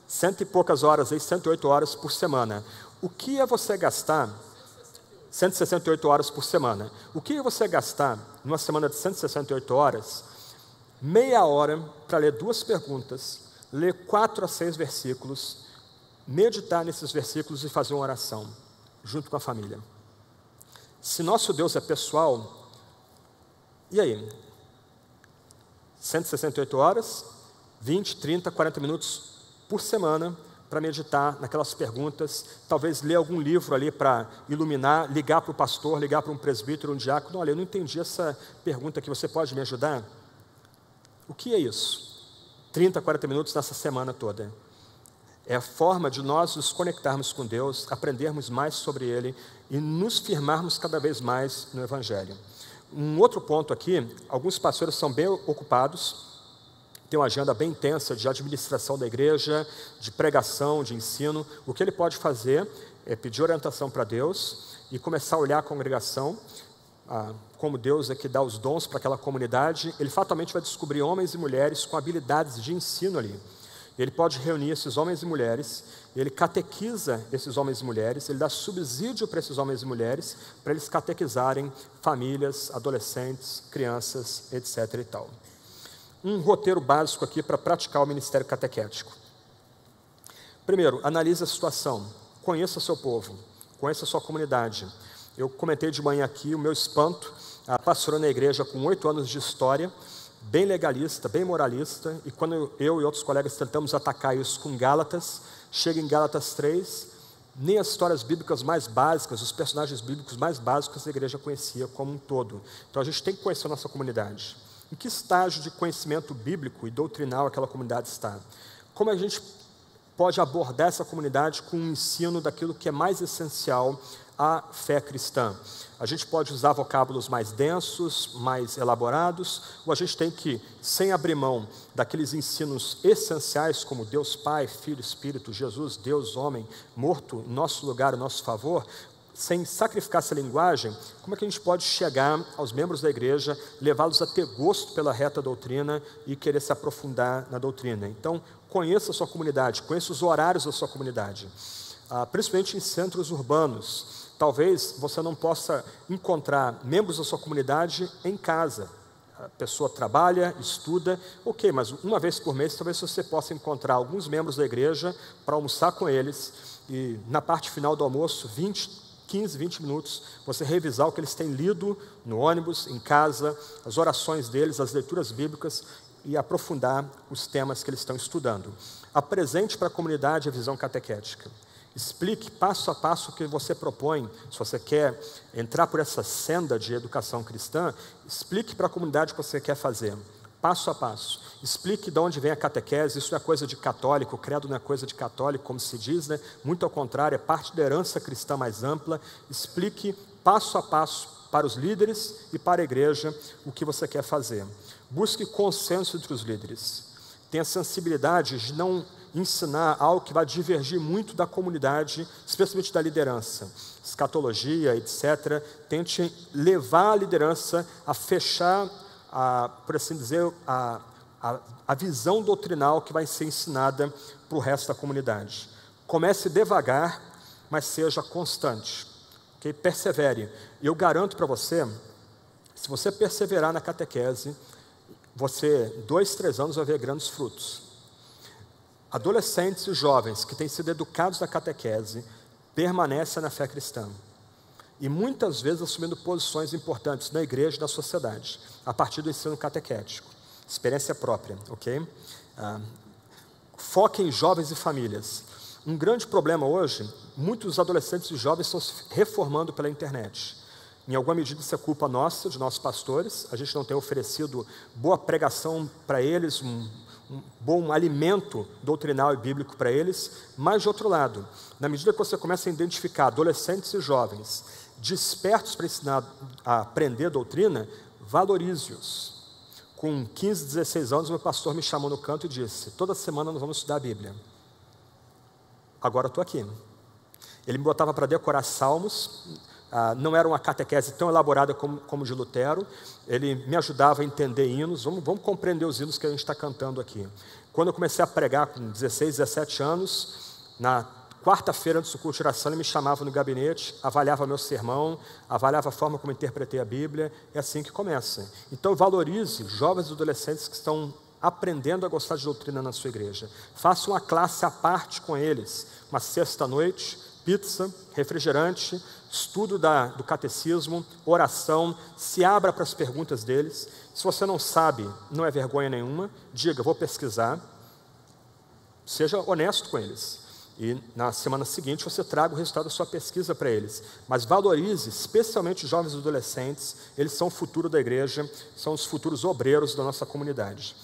[SPEAKER 1] 100 e poucas horas, aí, 108 horas por semana. O que é você gastar? 168 horas por semana. O que é você gastar numa semana de 168 horas meia hora para ler 2 perguntas, ler 4 a 6 versículos, meditar nesses versículos e fazer uma oração, junto com a família. Se nosso Deus é pessoal, e aí? 168 horas, 20, 30, 40 minutos por semana para meditar naquelas perguntas, talvez ler algum livro ali para iluminar, ligar para o pastor, ligar para um presbítero, um diácono. Olha, eu não entendi essa pergunta aqui, você pode me ajudar? O que é isso? 30, 40 minutos nessa semana toda. É a forma de nós nos conectarmos com Deus, aprendermos mais sobre Ele e nos firmarmos cada vez mais no Evangelho. Um outro ponto aqui, alguns pastores são bem ocupados, tem uma agenda bem intensa de administração da igreja, de pregação, de ensino. O que ele pode fazer é pedir orientação para Deus e começar a olhar a congregação, como Deus é que dá os dons para aquela comunidade. Ele fatalmente vai descobrir homens e mulheres com habilidades de ensino ali. Ele pode reunir esses homens e mulheres, ele catequiza esses homens e mulheres, ele dá subsídio para esses homens e mulheres, para eles catequizarem famílias, adolescentes, crianças, etc. e tal. Um roteiro básico aqui para praticar o ministério catequético. Primeiro, analise a situação, conheça seu povo, conheça a sua comunidade. Eu comentei de manhã aqui o meu espanto, pastorando a igreja com 8 anos de história, bem legalista, bem moralista, e quando eu e outros colegas tentamos atacar isso com Gálatas, chega em Gálatas 3, nem as histórias bíblicas mais básicas, os personagens bíblicos mais básicos a igreja conhecia como um todo. Então a gente tem que conhecer a nossa comunidade. Em que estágio de conhecimento bíblico e doutrinal aquela comunidade está? Como a gente pode abordar essa comunidade com um ensino daquilo que é mais essencial à fé cristã? A gente pode usar vocábulos mais densos, mais elaborados, ou a gente tem que, sem abrir mão daqueles ensinos essenciais como Deus Pai, Filho, Espírito, Jesus, Deus, homem, morto em nosso lugar, em nosso favor, sem sacrificar essa linguagem, como é que a gente pode chegar aos membros da igreja, levá-los a ter gosto pela reta doutrina e querer se aprofundar na doutrina? Então, conheça a sua comunidade, conheça os horários da sua comunidade, principalmente em centros urbanos. Talvez você não possa encontrar membros da sua comunidade em casa. A pessoa trabalha, estuda, ok, mas uma vez por mês talvez você possa encontrar alguns membros da igreja para almoçar com eles e na parte final do almoço, 15, 20 minutos, você revisar o que eles têm lido no ônibus, em casa, as orações deles, as leituras bíblicas e aprofundar os temas que eles estão estudando. Apresente para a comunidade a visão catequética. Explique passo a passo o que você propõe. Se você quer entrar por essa senda de educação cristã, explique para a comunidade o que você quer fazer, passo a passo. Explique de onde vem a catequese. Isso não é coisa de católico, o credo não é coisa de católico, como se diz, né? Muito ao contrário, é parte da herança cristã mais ampla. Explique passo a passo para os líderes e para a igreja o que você quer fazer. Busque consenso entre os líderes. Tenha sensibilidade de não ensinar algo que vai divergir muito da comunidade, especialmente da liderança. Escatologia, etc. Tente levar a liderança a fechar, por assim dizer, a visão doutrinal que vai ser ensinada para o resto da comunidade. Comece devagar, mas seja constante. Okay? Persevere. E eu garanto para você, se você perseverar na catequese, você, 2, 3 anos, vai ver grandes frutos. Adolescentes e jovens que têm sido educados na catequese permanecem na fé cristã. E muitas vezes assumindo posições importantes na igreja e na sociedade, a partir do ensino catequético. Experiência própria, ok? Foque em jovens e famílias. Um grande problema hoje, muitos adolescentes e jovens estão se reformando pela internet. Em alguma medida isso é culpa nossa, de nossos pastores. A gente não tem oferecido boa pregação para eles, um bom alimento doutrinal e bíblico para eles. Mas, de outro lado, na medida que você começa a identificar adolescentes e jovens despertos para ensinar a aprender doutrina, valorize-os. Com 15, 16 anos, meu pastor me chamou no canto e disse: toda semana nós vamos estudar a Bíblia. Agora eu estou aqui. Ele me botava para decorar salmos. Não era uma catequese tão elaborada como de Lutero. Ele me ajudava a entender hinos. Vamos compreender os hinos que a gente está cantando aqui. Quando eu comecei a pregar com 16, 17 anos, na quarta-feira, antes do culto de oração, ele me chamava no gabinete, avaliava meu sermão, avaliava a forma como interpretei a Bíblia. É assim que começa. Então, valorize jovens e adolescentes que estão aprendendo a gostar de doutrina na sua igreja. Faça uma classe à parte com eles. Uma sexta-noite, pizza, refrigerante, estudo do catecismo, oração. Se abra para as perguntas deles. Se você não sabe, não é vergonha nenhuma. Diga, vou pesquisar. Seja honesto com eles. E na semana seguinte você traga o resultado da sua pesquisa para eles. Mas valorize, especialmente os jovens e adolescentes. Eles são o futuro da igreja, são os futuros obreiros da nossa comunidade.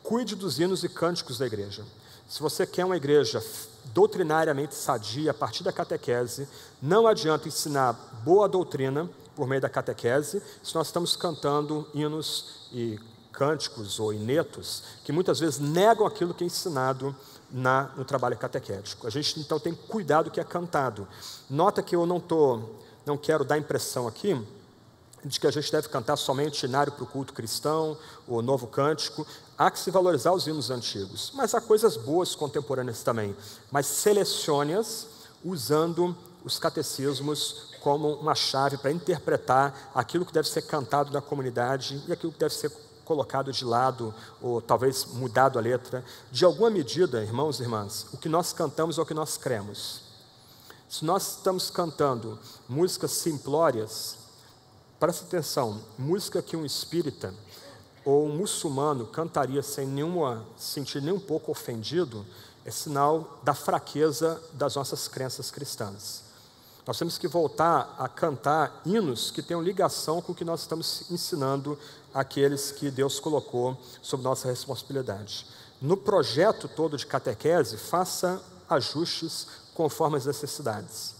[SPEAKER 1] Cuide dos hinos e cânticos da igreja. Se você quer uma igreja doutrinariamente sadia a partir da catequese, não adianta ensinar boa doutrina por meio da catequese, se nós estamos cantando hinos e cânticos ou hinetos que muitas vezes negam aquilo que é ensinado no trabalho catequético. A gente então tem que cuidar do que é cantado. Nota que eu não quero dar impressão aqui de que a gente deve cantar somente hinário para o culto cristão, ou novo cântico. Há que se valorizar os hinos antigos, mas há coisas boas contemporâneas também. Mas selecione-as usando os catecismos como uma chave para interpretar aquilo que deve ser cantado na comunidade e aquilo que deve ser colocado de lado, ou talvez mudado a letra. De alguma medida, irmãos e irmãs, o que nós cantamos é o que nós cremos. Se nós estamos cantando músicas simplórias, presta atenção, música que um espírita ou um muçulmano cantaria sem sentir nem um pouco ofendido, é sinal da fraqueza das nossas crenças cristãs. Nós temos que voltar a cantar hinos que tenham ligação com o que nós estamos ensinando àqueles que Deus colocou sob nossa responsabilidade. No projeto todo de catequese, faça ajustes conforme as necessidades.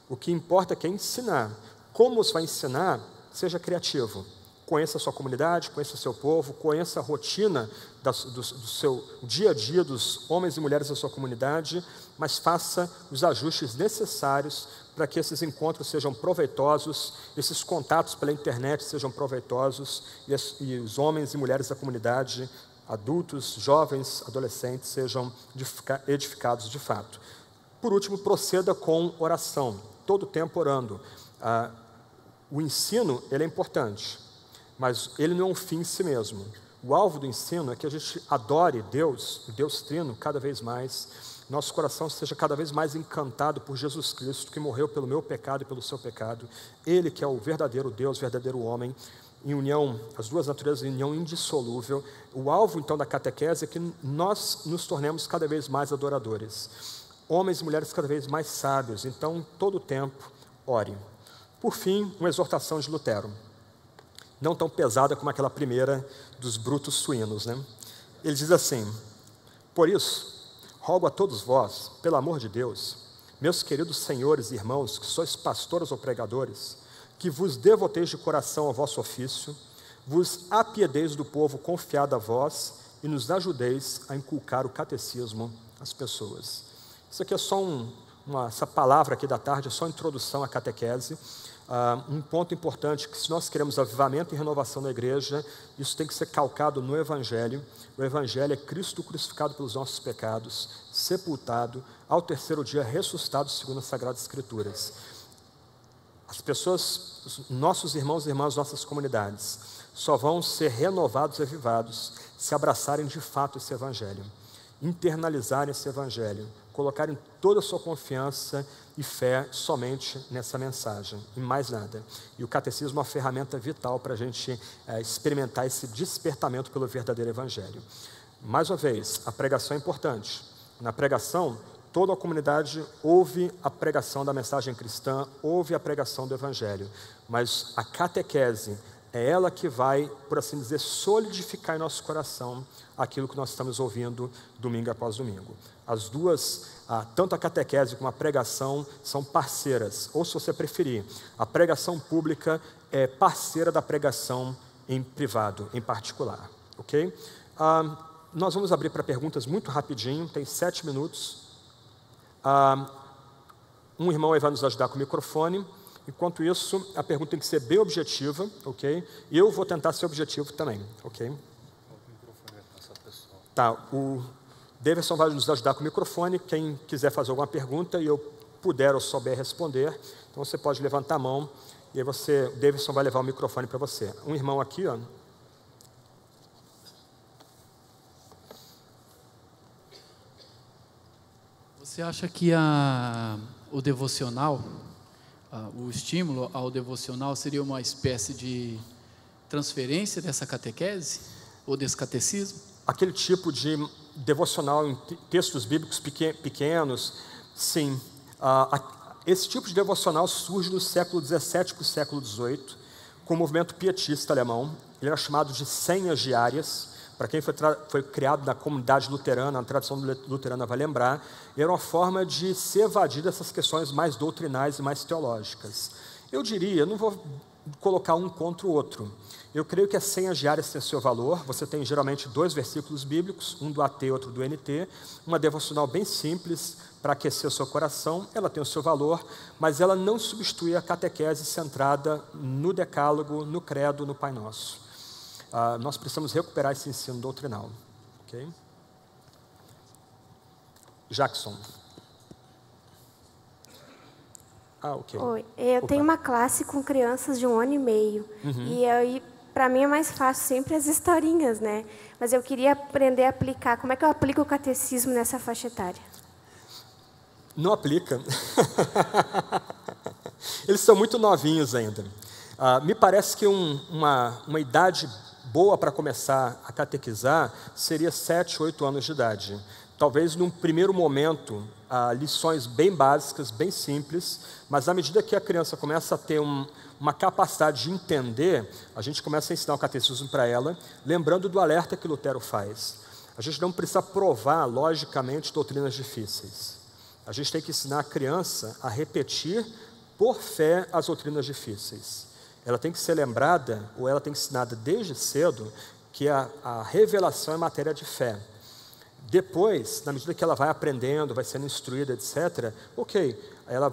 [SPEAKER 1] O que importa é que é ensinar. Como você vai ensinar, seja criativo. Conheça a sua comunidade, conheça o seu povo, conheça a rotina do seu dia a dia dos homens e mulheres da sua comunidade, mas faça os ajustes necessários para que esses encontros sejam proveitosos, esses contatos pela internet sejam proveitosos e os homens e mulheres da comunidade, adultos, jovens, adolescentes, sejam edificados de fato. Por último, proceda com oração, todo o tempo orando. O ensino, ele é importante, mas ele não é um fim em si mesmo. O alvo do ensino é que a gente adore Deus, o Deus Trino, cada vez mais. Nosso coração seja cada vez mais encantado por Jesus Cristo, que morreu pelo meu pecado e pelo seu pecado. Ele que é o verdadeiro Deus, verdadeiro homem, em união, as duas naturezas em união indissolúvel. O alvo, então, da catequese é que nós nos tornemos cada vez mais adoradores. Homens e mulheres cada vez mais sábios. Então, todo o tempo, ore. Por fim, uma exortação de Lutero. Não tão pesada como aquela primeira dos brutos suínos, né? Ele diz assim: por isso, rogo a todos vós, pelo amor de Deus, meus queridos senhores e irmãos, que sois pastores ou pregadores, que vos devoteis de coração ao vosso ofício, vos apiedeis do povo confiado a vós e nos ajudeis a inculcar o catecismo às pessoas. Isso aqui é só essa palavra aqui da tarde é só introdução à catequese. Um ponto importante, que se nós queremos avivamento e renovação da igreja, isso tem que ser calcado no Evangelho. O Evangelho é Cristo crucificado pelos nossos pecados, sepultado, ao terceiro dia ressuscitado segundo as Sagradas Escrituras. As pessoas, nossos irmãos e irmãs, nossas comunidades, só vão ser renovados e avivados se abraçarem de fato esse Evangelho, internalizarem esse Evangelho, colocarem toda a sua confiança e fé somente nessa mensagem, e mais nada. E o catecismo é uma ferramenta vital para a gente experimentar esse despertamento pelo verdadeiro Evangelho. Mais uma vez, a pregação é importante. Na pregação, toda a comunidade ouve a pregação da mensagem cristã, ouve a pregação do Evangelho, mas a catequese é ela que vai, por assim dizer, solidificar em nosso coração aquilo que nós estamos ouvindo domingo após domingo. As duas, tanto a catequese como a pregação, são parceiras. Ou, se você preferir, a pregação pública é parceira da pregação em privado, em particular. Ok? Nós vamos abrir para perguntas muito rapidinho, tem 7 minutos. Um irmão aí vai nos ajudar com o microfone. Enquanto isso, a pergunta tem que ser bem objetiva, ok? E eu vou tentar ser objetivo também, ok? Tá, Davidson vai nos ajudar com o microfone. Quem quiser fazer alguma pergunta e eu puder ou souber responder, então você pode levantar a mão e aí o Davidson vai levar o microfone para você. Um irmão aqui, ó.
[SPEAKER 7] Você acha que o devocional, o estímulo ao devocional seria uma espécie de transferência dessa catequese ou desse catecismo? Aquele tipo de devocional em textos bíblicos pequenos, sim. Esse tipo de devocional surge no século XVII para o século XVIII, com o movimento pietista alemão. Ele era chamado de senhas diárias. Para quem foi criado na comunidade luterana, a tradição luterana vai lembrar, era uma forma de se evadir dessas questões mais doutrinais e mais teológicas. Eu diria, não vou colocar um contra o outro. Eu creio que as senhas diárias têm seu valor. Você tem geralmente 2 versículos bíblicos, um do AT e outro do NT, uma devocional bem simples para aquecer o seu coração. Ela tem o seu valor, mas ela não substitui a catequese centrada no decálogo, no credo, no Pai Nosso. Nós precisamos recuperar esse ensino doutrinal. Okay? Jackson. Okay.
[SPEAKER 8] Oi, eu tenho uma classe com crianças de 1 ano e meio. E aí, para mim é mais fácil sempre as historinhas, né? Mas eu queria aprender a aplicar. Como é que eu aplico o catecismo nessa faixa etária?
[SPEAKER 1] Não aplica. Eles são muito novinhos ainda. Me parece que uma idade boa para começar a catequizar seria 7, 8 anos de idade. Talvez num primeiro momento, lições bem básicas, bem simples, mas à medida que a criança começa a ter uma capacidade de entender, a gente começa a ensinar o catecismo para ela, lembrando do alerta que Lutero faz. A gente não precisa provar logicamente doutrinas difíceis. A gente tem que ensinar a criança a repetir por fé as doutrinas difíceis. Ela tem que ser lembrada, ou ela tem que ser ensinada desde cedo, que a revelação é matéria de fé. Depois, na medida que ela vai aprendendo, vai sendo instruída, etc., ela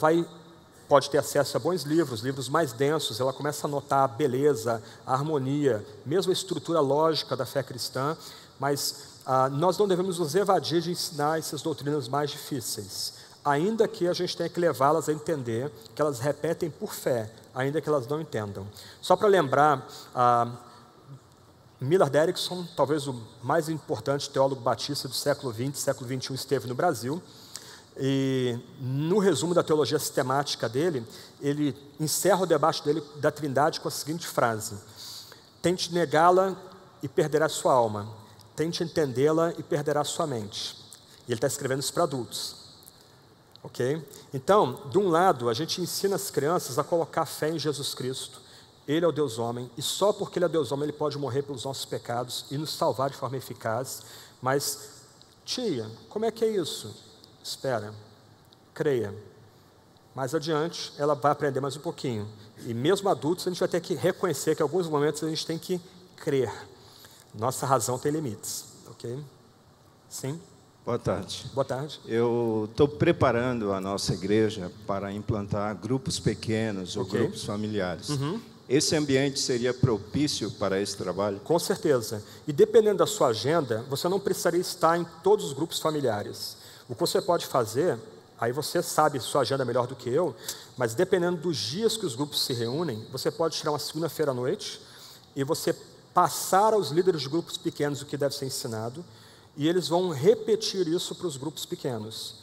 [SPEAKER 1] pode ter acesso a bons livros mais densos, ela começa a notar a beleza, a harmonia, mesmo a estrutura lógica da fé cristã, mas nós não devemos nos evadir de ensinar essas doutrinas mais difíceis, ainda que a gente tenha que levá-las a entender que elas repetem por fé, ainda que elas não entendam. Só para lembrar, Millard Erickson, talvez o mais importante teólogo batista do século XX, século XXI, esteve no Brasil, e no resumo da teologia sistemática dele, ele encerra o debate dele da Trindade com a seguinte frase: tente negá-la e perderá sua alma, tente entendê-la e perderá sua mente. E ele está escrevendo isso para adultos. Ok? Então, de um lado, a gente ensina as crianças a colocar fé em Jesus Cristo. Ele é o Deus homem, e só porque Ele é Deus homem, Ele pode morrer pelos nossos pecados e nos salvar de forma eficaz. Mas, tia, como é que é isso? Espera, creia. Mais adiante, ela vai aprender mais um pouquinho. E mesmo adultos, a gente vai ter que reconhecer que em alguns momentos a gente tem que crer. Nossa razão tem limites. Ok? Sim?
[SPEAKER 9] Boa tarde.
[SPEAKER 1] Boa tarde.
[SPEAKER 9] Eu estou preparando a nossa igreja para implantar grupos pequenos ou grupos familiares. Esse ambiente seria propício para esse trabalho?
[SPEAKER 1] Com certeza. E dependendo da sua agenda, você não precisaria estar em todos os grupos familiares. O que você pode fazer, aí você sabe sua agenda melhor do que eu, mas dependendo dos dias que os grupos se reúnem, você pode tirar uma segunda-feira à noite e você passar aos líderes de grupos pequenos o que deve ser ensinado, e eles vão repetir isso para os grupos pequenos.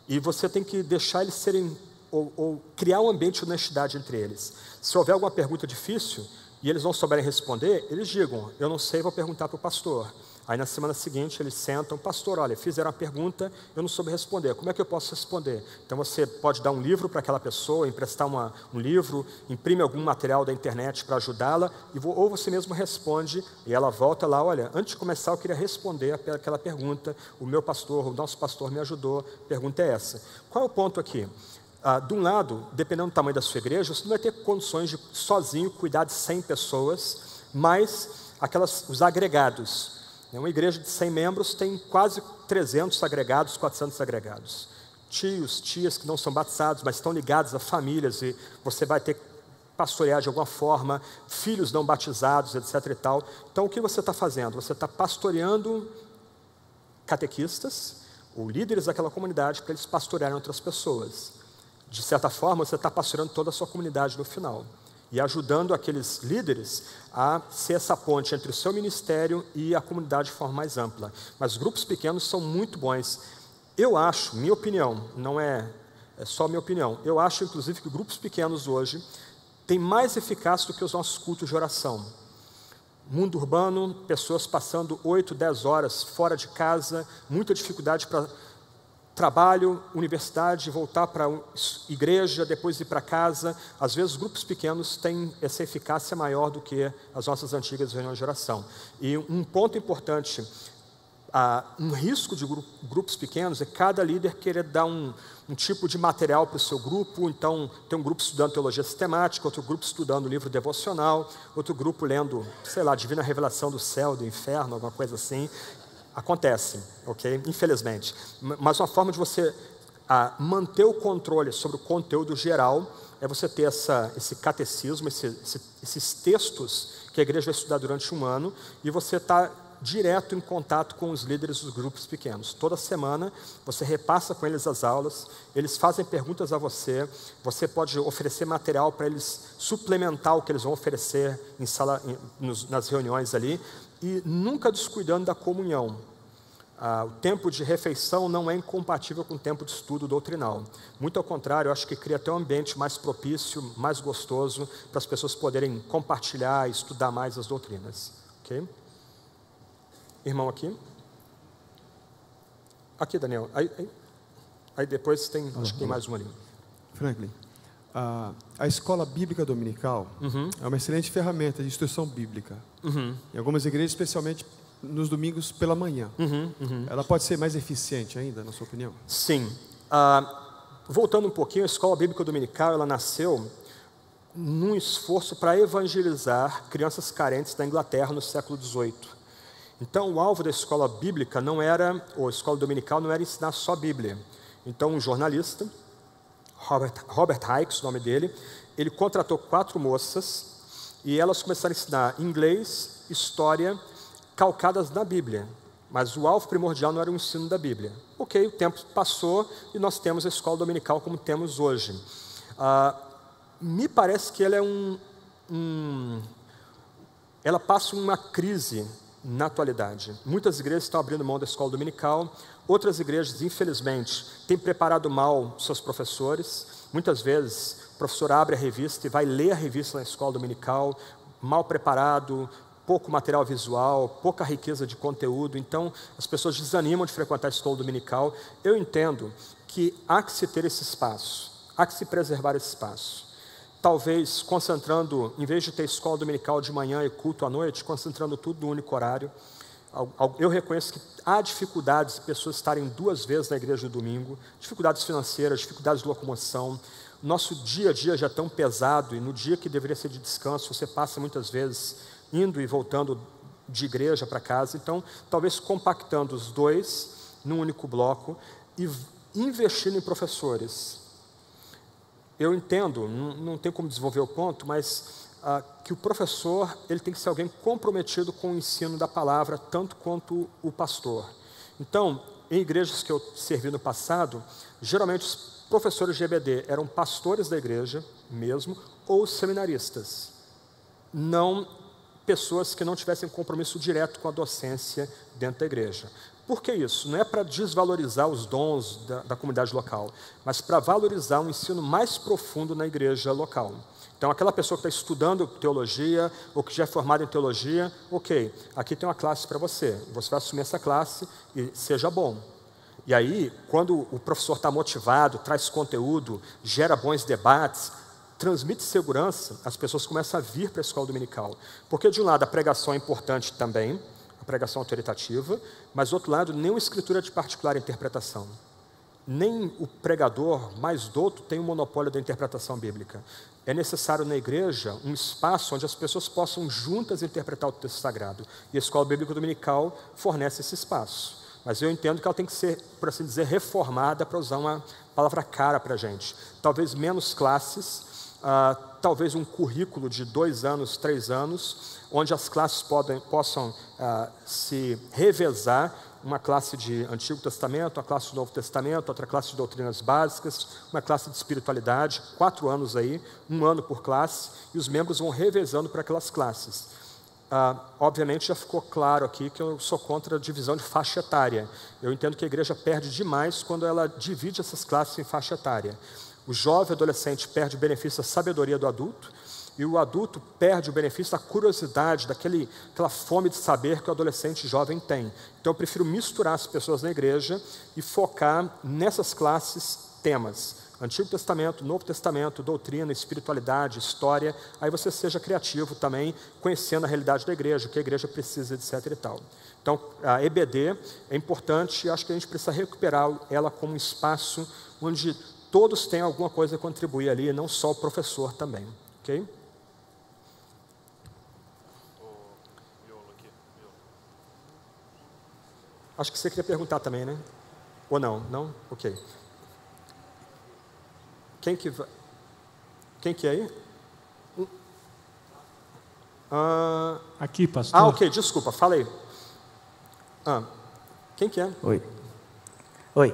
[SPEAKER 1] E você tem que deixar eles serem, ou criar um ambiente de honestidade entre eles. Se houver alguma pergunta difícil, e eles não souberem responder, eles digam: eu não sei, vou perguntar para o pastor. Aí na semana seguinte eles sentam: pastor, olha, fizeram uma pergunta, eu não soube responder, como é que eu posso responder? Então você pode dar um livro para aquela pessoa, emprestar um livro, imprime algum material da internet para ajudá-la, ou você mesmo responde, e ela volta lá: olha, antes de começar eu queria responder aquela pergunta, o meu pastor, o nosso pastor me ajudou, a pergunta é essa. Qual é o ponto aqui? De um lado, dependendo do tamanho da sua igreja, você não vai ter condições de sozinho cuidar de 100 pessoas, mas os agregados. Uma igreja de 100 membros tem quase 300 agregados, 400 agregados. Tios, tias que não são batizados, mas estão ligados a famílias, e você vai ter que pastorear de alguma forma, filhos não batizados, etc. e tal. Então, o que você está fazendo? Você está pastoreando catequistas ou líderes daquela comunidade, para eles pastorearem outras pessoas. De certa forma, você está pastoreando toda a sua comunidade no final e ajudando aqueles líderes a ser essa ponte entre o seu ministério e a comunidade de forma mais ampla. Mas grupos pequenos são muito bons. Eu acho, minha opinião, não é só minha opinião, eu acho inclusive que grupos pequenos hoje têm mais eficácia do que os nossos cultos de oração. Mundo urbano, pessoas passando 8, 10 horas fora de casa, muita dificuldade para trabalho, universidade, voltar para a igreja, depois ir para casa. Às vezes, grupos pequenos têm essa eficácia maior do que as nossas antigas reuniões de oração. E um ponto importante, um risco de grupos pequenos é cada líder querer dar um tipo de material para o seu grupo. Então, tem um grupo estudando teologia sistemática, outro grupo estudando livro devocional, outro grupo lendo, sei lá, Divina Revelação do Céu, do Inferno, alguma coisa assim. Acontece, ok? Infelizmente. Mas uma forma de você manter o controle sobre o conteúdo geral é você ter esse catecismo, esses textos que a igreja vai estudar durante um ano, e você está direto em contato com os líderes dos grupos pequenos. Toda semana você repassa com eles as aulas, eles fazem perguntas a você, você pode oferecer material para eles suplementar o que eles vão oferecer nas reuniões ali, e nunca descuidando da comunhão. O tempo de refeição não é incompatível com o tempo de estudo doutrinal. Muito ao contrário, eu acho que cria até um ambiente mais propício, mais gostoso, para as pessoas poderem compartilhar e estudar mais as doutrinas. Ok? Irmão aqui. Aqui, Daniel. Aí depois tem, acho que tem mais um ali.
[SPEAKER 10] Franklin, a escola bíblica dominical é uma excelente ferramenta de instrução bíblica. Em algumas igrejas, especialmente nos domingos pela manhã. Ela pode ser mais eficiente ainda, na sua opinião?
[SPEAKER 1] Sim. Voltando um pouquinho, a escola bíblica dominical, ela nasceu num esforço para evangelizar crianças carentes da Inglaterra no século XVIII. Então, o alvo da escola bíblica não era, ou escola dominical, não era ensinar só a Bíblia. Então, um jornalista, Robert Hicks, o nome dele, ele contratou 4 moças e elas começaram a ensinar inglês, história, calcadas na Bíblia. Mas o alvo primordial não era o ensino da Bíblia. Ok, o tempo passou e nós temos a escola dominical como temos hoje. Me parece que ela é ela passa uma crise na atualidade. Muitas igrejas estão abrindo mão da escola dominical, outras igrejas, infelizmente, têm preparado mal seus professores. Muitas vezes, o professor abre a revista e vai ler a revista na escola dominical, mal preparado, pouco material visual, pouca riqueza de conteúdo. Então, as pessoas desanimam de frequentar a escola dominical. Eu entendo que há que se ter esse espaço, há que se preservar esse espaço. Talvez concentrando, em vez de ter escola dominical de manhã e culto à noite, concentrando tudo no único horário. Eu reconheço que há dificuldades de pessoas estarem 2 vezes na igreja no domingo, dificuldades financeiras, dificuldades de locomoção. Nosso dia a dia já é tão pesado, e no dia que deveria ser de descanso, você passa muitas vezes indo e voltando de igreja para casa. Então, talvez compactando os 2 num único bloco e investindo em professores. Eu entendo, não tem como desenvolver o ponto, mas que o professor ele tem que ser alguém comprometido com o ensino da palavra, tanto quanto o pastor. Então, em igrejas que eu servi no passado, geralmente os professores de EBD eram pastores da igreja mesmo, ou seminaristas. Não pessoas que não tivessem compromisso direto com a docência dentro da igreja. Por que isso? Não é para desvalorizar os dons da comunidade local, mas para valorizar um ensino mais profundo na igreja local. Então, aquela pessoa que está estudando teologia, ou que já é formada em teologia, ok, aqui tem uma classe para você. Você vai assumir essa classe e seja bom. E aí, quando o professor está motivado, traz conteúdo, gera bons debates, transmite segurança, as pessoas começam a vir para a escola dominical. Porque, de um lado, a pregação é importante também, a pregação autoritativa, mas, do outro lado, nem uma escritura de particular interpretação. Nem o pregador mais douto tem o monopólio da interpretação bíblica. É necessário na igreja um espaço onde as pessoas possam juntas interpretar o texto sagrado. E a escola bíblica dominical fornece esse espaço. Mas eu entendo que ela tem que ser, por assim dizer, reformada, para usar uma palavra cara para a gente. Talvez menos classes, talvez um currículo de 2 anos, 3 anos, onde as classes possam se revezar, uma classe de Antigo Testamento, uma classe do Novo Testamento, outra classe de doutrinas básicas, uma classe de espiritualidade, 4 anos aí, 1 ano por classe, e os membros vão revezando para aquelas classes. Obviamente já ficou claro aqui que eu sou contra a divisão de faixa etária. Eu entendo que a igreja perde demais quando ela divide essas classes em faixa etária. O jovem adolescente perde o benefício da sabedoria do adulto, e o adulto perde o benefício da curiosidade, aquela fome de saber que o adolescente jovem tem. Então eu prefiro misturar as pessoas na igreja e focar nessas classes temas. Antigo Testamento, Novo Testamento, doutrina, espiritualidade, história. Aí você seja criativo também, conhecendo a realidade da igreja, o que a igreja precisa, etc. e tal. Então a EBD é importante e acho que a gente precisa recuperar ela como um espaço onde todos têm alguma coisa a contribuir ali, não só o professor também. Ok? Acho que você queria perguntar também, né? Ou não? Não? Ok. Quem que é aí?
[SPEAKER 11] Aqui, pastor.
[SPEAKER 1] Ok, desculpa, fala aí. Quem que é?
[SPEAKER 12] Oi.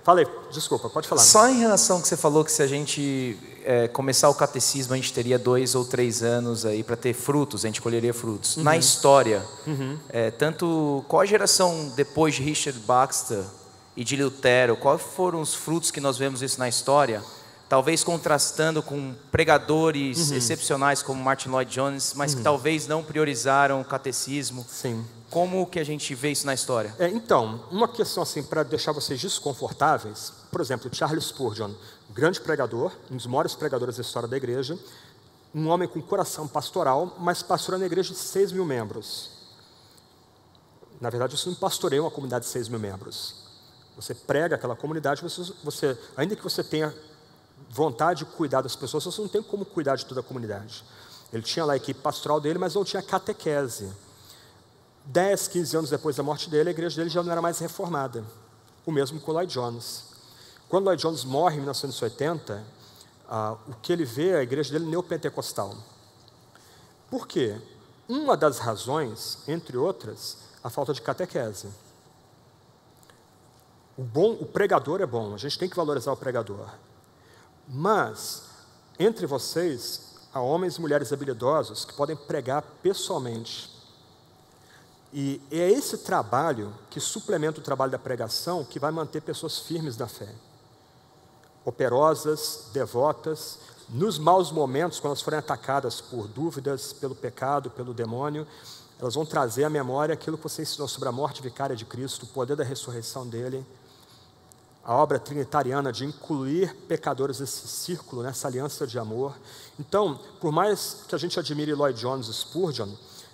[SPEAKER 1] Fala aí, desculpa, pode falar.
[SPEAKER 12] Só em relação ao que você falou, que se a gente começar o catecismo, a gente teria 2 ou 3 anos aí para ter frutos, a gente colheria frutos. Na história, qual a geração depois de Richard Baxter e de Lutero, quais foram os frutos que nós vemos isso na história? Talvez contrastando com pregadores excepcionais como Martin Lloyd Jones, mas que talvez não priorizaram o catecismo.
[SPEAKER 1] Sim.
[SPEAKER 12] Como que a gente vê isso na história?
[SPEAKER 1] Então, uma questão assim, para deixar vocês desconfortáveis, por exemplo, Charles Spurgeon, grande pregador, um dos maiores pregadores da história da igreja, um homem com coração pastoral, mas pastoreando a igreja de 6 mil membros. Na verdade, você não pastoreia uma comunidade de 6 mil membros. Você prega aquela comunidade, ainda que você tenha vontade de cuidar das pessoas, você não tem como cuidar de toda a comunidade. Ele tinha lá a equipe pastoral dele, mas não tinha catequese. 10, 15 anos depois da morte dele, a igreja dele já não era mais reformada. O mesmo com Lloyd Jones. Quando Lloyd Jones morre em 1980, o que ele vê é a igreja dele neopentecostal. Por quê? Uma das razões, entre outras, a falta de catequese. O pregador é bom, a gente tem que valorizar o pregador. Mas, entre vocês, há homens e mulheres habilidosos que podem pregar pessoalmente. E é esse trabalho que suplementa o trabalho da pregação que vai manter pessoas firmes na fé. Operosas, devotas, nos maus momentos, quando elas forem atacadas por dúvidas, pelo pecado, pelo demônio, elas vão trazer à memória aquilo que você ensinou sobre a morte vicária de Cristo, o poder da ressurreição dele, a obra trinitariana de incluir pecadores nesse círculo, nessa aliança de amor. Então, por mais que a gente admire Lloyd Jones e Spurgeon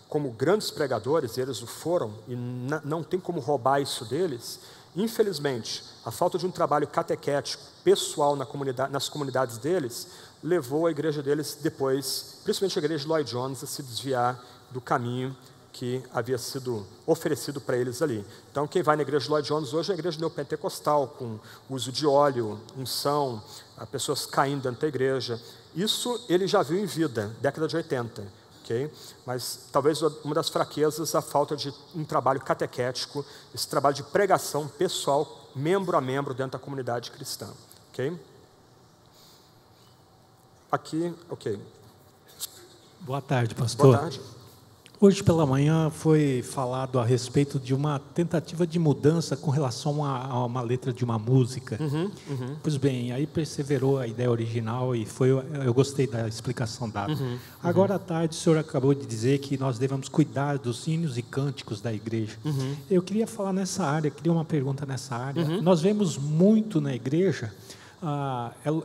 [SPEAKER 1] como grandes pregadores, eles o foram, e não tem como roubar isso deles, infelizmente, a falta de um trabalho catequético, pessoal nas comunidades deles, levou a igreja deles depois, principalmente a igreja de Lloyd Jones, a se desviar do caminho que havia sido oferecido para eles ali. Então, quem vai na igreja de Lloyd Jones hoje é a igreja neopentecostal, com uso de óleo, unção, pessoas caindo dentro da igreja. Isso ele já viu em vida, década de 80. Okay? Mas talvez uma das fraquezas, a falta de um trabalho catequético, esse trabalho de pregação pessoal, membro a membro, dentro da comunidade cristã. Okay? Aqui, ok.
[SPEAKER 11] Boa tarde, pastor.
[SPEAKER 1] Boa tarde.
[SPEAKER 11] Hoje pela manhã foi falado a respeito de uma tentativa de mudança com relação a uma letra de uma música. Pois bem, aí perseverou a ideia original e eu gostei da explicação dada. Agora à tarde o senhor acabou de dizer que nós devemos cuidar dos hinos e cânticos da igreja. Eu queria falar nessa área, queria uma pergunta nessa área. Nós vemos muito na igreja,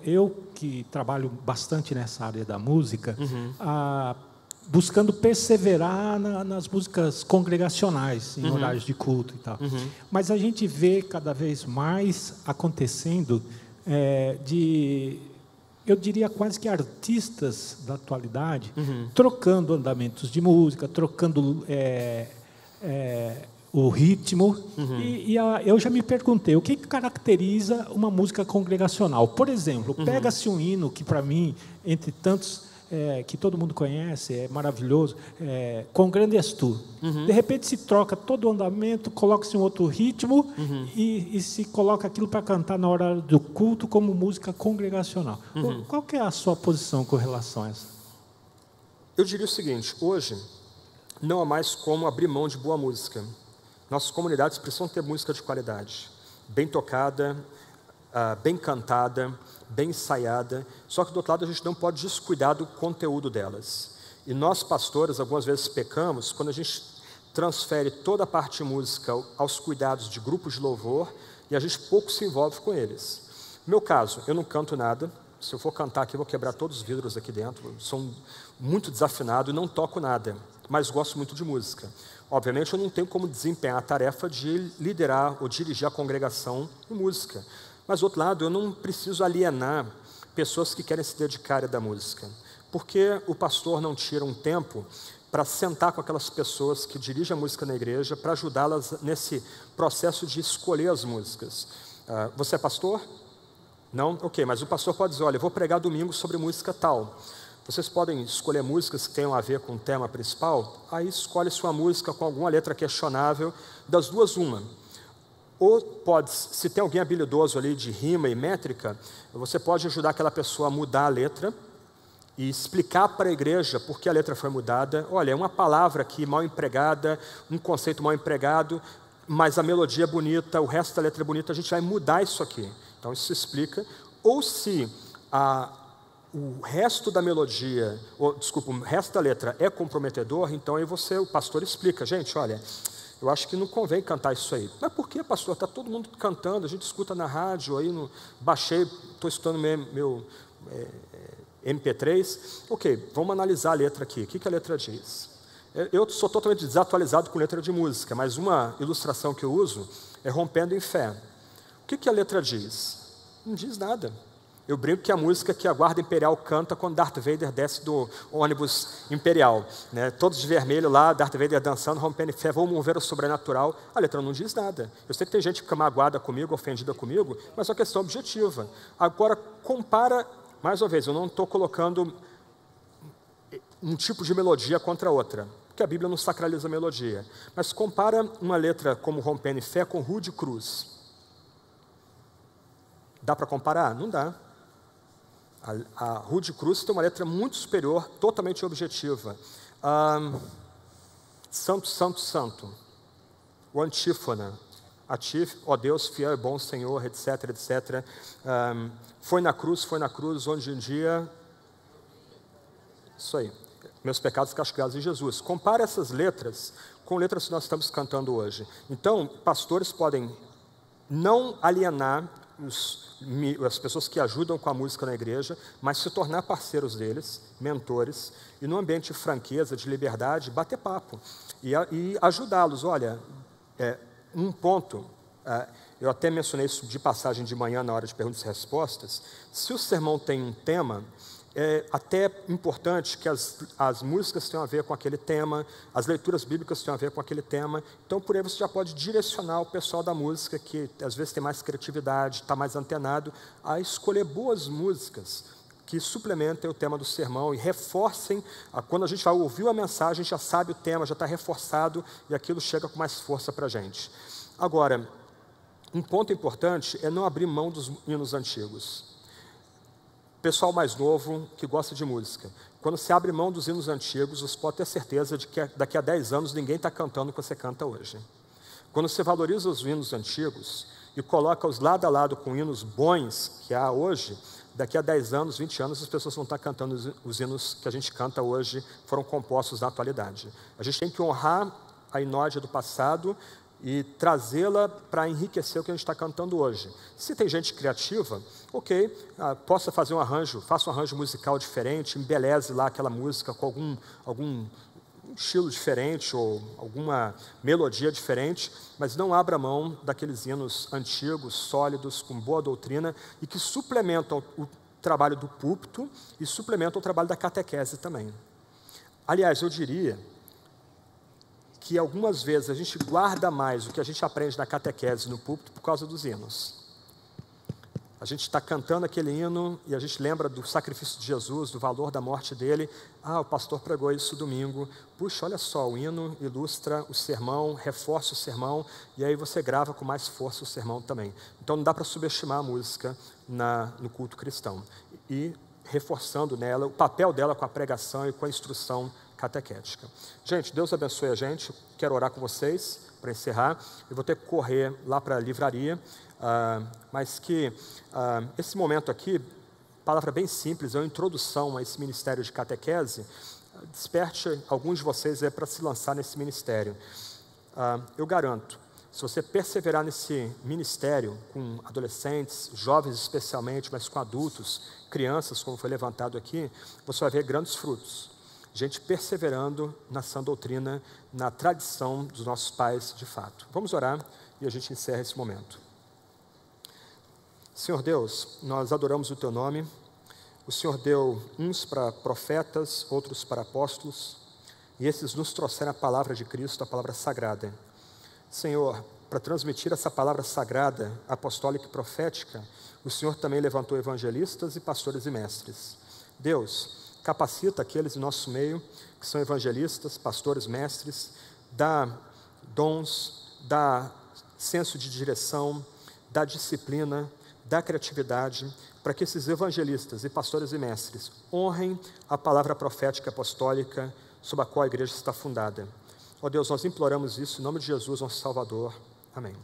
[SPEAKER 11] eu que trabalho bastante nessa área da música, buscando perseverar nas músicas congregacionais, em horários de culto e tal. Mas a gente vê cada vez mais acontecendo eu diria quase que artistas da atualidade, trocando andamentos de música, trocando o ritmo. Eu já me perguntei, o que caracteriza uma música congregacional? Por exemplo, pega-se um hino que, para mim, entre tantos que todo mundo conhece, é maravilhoso, Quão Grande És Tu. De repente se troca todo o andamento, coloca-se um outro ritmo e se coloca aquilo para cantar na hora do culto como música congregacional. Qual que é a sua posição com relação a essa?
[SPEAKER 1] Eu diria o seguinte, hoje não há mais como abrir mão de boa música. Nossas comunidades precisam ter música de qualidade, bem tocada, bem cantada, bem ensaiada, só que do outro lado a gente não pode descuidar do conteúdo delas. E nós, pastores, algumas vezes pecamos quando a gente transfere toda a parte de música aos cuidados de grupos de louvor e a gente pouco se envolve com eles. No meu caso, eu não canto nada. Se eu for cantar aqui, eu vou quebrar todos os vidros aqui dentro. Sou muito desafinado e não toco nada, mas gosto muito de música. Obviamente, eu não tenho como desempenhar a tarefa de liderar ou dirigir a congregação em música. Mas, do outro lado, eu não preciso alienar pessoas que querem se dedicar à música. Porque o pastor não tira um tempo para sentar com aquelas pessoas que dirigem a música na igreja, para ajudá-las nesse processo de escolher as músicas. Você é pastor? Não? Ok, mas o pastor pode dizer, olha, eu vou pregar domingo sobre música tal. Vocês podem escolher músicas que tenham a ver com o tema principal? Aí escolhe-se uma música com alguma letra questionável, das duas uma. Ou pode, se tem alguém habilidoso ali de rima e métrica, você pode ajudar aquela pessoa a mudar a letra e explicar para a igreja por que a letra foi mudada. Olha, é uma palavra aqui mal empregada, um conceito mal empregado, mas a melodia é bonita, o resto da letra é bonita, a gente vai mudar isso aqui. Então isso se explica. Ou se o resto da melodia, o resto da letra é comprometedor, então aí o pastor explica, gente, olha, eu acho que não convém cantar isso aí. Mas por que, pastor? Está todo mundo cantando, a gente escuta na rádio, aí baixei, estou escutando meu MP3. Ok, vamos analisar a letra aqui. O que a letra diz? Eu sou totalmente desatualizado com letra de música, mas uma ilustração que eu uso é Rompendo em Fé. O que a letra diz? Não diz nada. Eu brinco que a música que a Guarda Imperial canta quando Darth Vader desce do ônibus imperial, né? Todos de vermelho lá, Darth Vader dançando, rompendo em fé, vamos mover o sobrenatural. A letra não diz nada. Eu sei que tem gente que fica magoada comigo, ofendida comigo, mas é uma questão objetiva. Agora, compara, mais uma vez, eu não estou colocando um tipo de melodia contra outra, porque a Bíblia não sacraliza a melodia. Mas compara uma letra como Rompendo em Fé com Rude Cruz. Dá para comparar? Não dá. A Rude Cruz tem uma letra muito superior, totalmente objetiva. Santo, Santo, Santo. O antífona. Ó Deus, fiel e bom Senhor, etc, etc. Foi na cruz, onde um dia... Isso aí. Meus pecados castigados em Jesus. Compare essas letras com letras que nós estamos cantando hoje. Então, pastores podem não alienar as pessoas que ajudam com a música na igreja, mas se tornar parceiros deles, mentores, e num ambiente de franqueza, de liberdade, bater papo e ajudá-los. Olha, um ponto, eu até mencionei isso de passagem de manhã na hora de perguntas e respostas. Se o sermão tem um tema, é até importante que as músicas tenham a ver com aquele tema, as leituras bíblicas tenham a ver com aquele tema. Então, por aí você já pode direcionar o pessoal da música, que às vezes tem mais criatividade, está mais antenado, a escolher boas músicas que suplementem o tema do sermão e reforcem. Quando a gente vai ouvir a mensagem, a gente já sabe o tema, já está reforçado e aquilo chega com mais força para a gente. Agora, um ponto importante é não abrir mão dos hinos antigos. Pessoal mais novo que gosta de música, quando você abre mão dos hinos antigos, você pode ter certeza de que daqui a 10 anos ninguém está cantando o que você canta hoje. Quando você valoriza os hinos antigos e coloca-os lado a lado com hinos bons que há hoje, daqui a 10 anos, 20 anos, as pessoas vão estar cantando os hinos que a gente canta hoje, foram compostos na atualidade. A gente tem que honrar a inódia do passado e trazê-la para enriquecer o que a gente está cantando hoje. Se tem gente criativa, ok, possa fazer um arranjo, faça um arranjo musical diferente, embeleze lá aquela música com algum estilo diferente ou alguma melodia diferente, mas não abra mão daqueles hinos antigos, sólidos, com boa doutrina e que suplementam o trabalho do púlpito e suplementam o trabalho da catequese também. Aliás, eu diria que algumas vezes a gente guarda mais o que a gente aprende na catequese, no púlpito, por causa dos hinos. A gente está cantando aquele hino e a gente lembra do sacrifício de Jesus, do valor da morte dele. Ah, o pastor pregou isso domingo. Puxa, olha só, o hino ilustra o sermão, reforça o sermão, e aí você grava com mais força o sermão também. Então não dá para subestimar a música no culto cristão. E reforçando nela o papel dela com a pregação e com a instrução catequética. Gente, Deus abençoe a gente. Quero orar com vocês para encerrar. Eu vou ter que correr lá para a livraria. Mas que esse momento aqui, palavra bem simples, é uma introdução a esse ministério de catequese, desperte alguns de vocês para se lançar nesse ministério. Eu garanto, se você perseverar nesse ministério com adolescentes, jovens especialmente, mas com adultos, crianças, como foi levantado aqui, você vai ver grandes frutos. Gente perseverando na sã doutrina, na tradição dos nossos pais de fato. Vamos orar e a gente encerra esse momento. Senhor Deus, nós adoramos o Teu nome. O Senhor deu uns para profetas, outros para apóstolos, e esses nos trouxeram a palavra de Cristo, a palavra sagrada. Senhor, para transmitir essa palavra sagrada, apostólica e profética, o Senhor também levantou evangelistas e pastores e mestres. Deus, capacita aqueles em nosso meio que são evangelistas, pastores, mestres, dá dons, dá senso de direção, dá disciplina, da criatividade, para que esses evangelistas e pastores e mestres honrem a palavra profética apostólica sob a qual a igreja está fundada. Ó Deus, nós imploramos isso em nome de Jesus, nosso Salvador. Amém.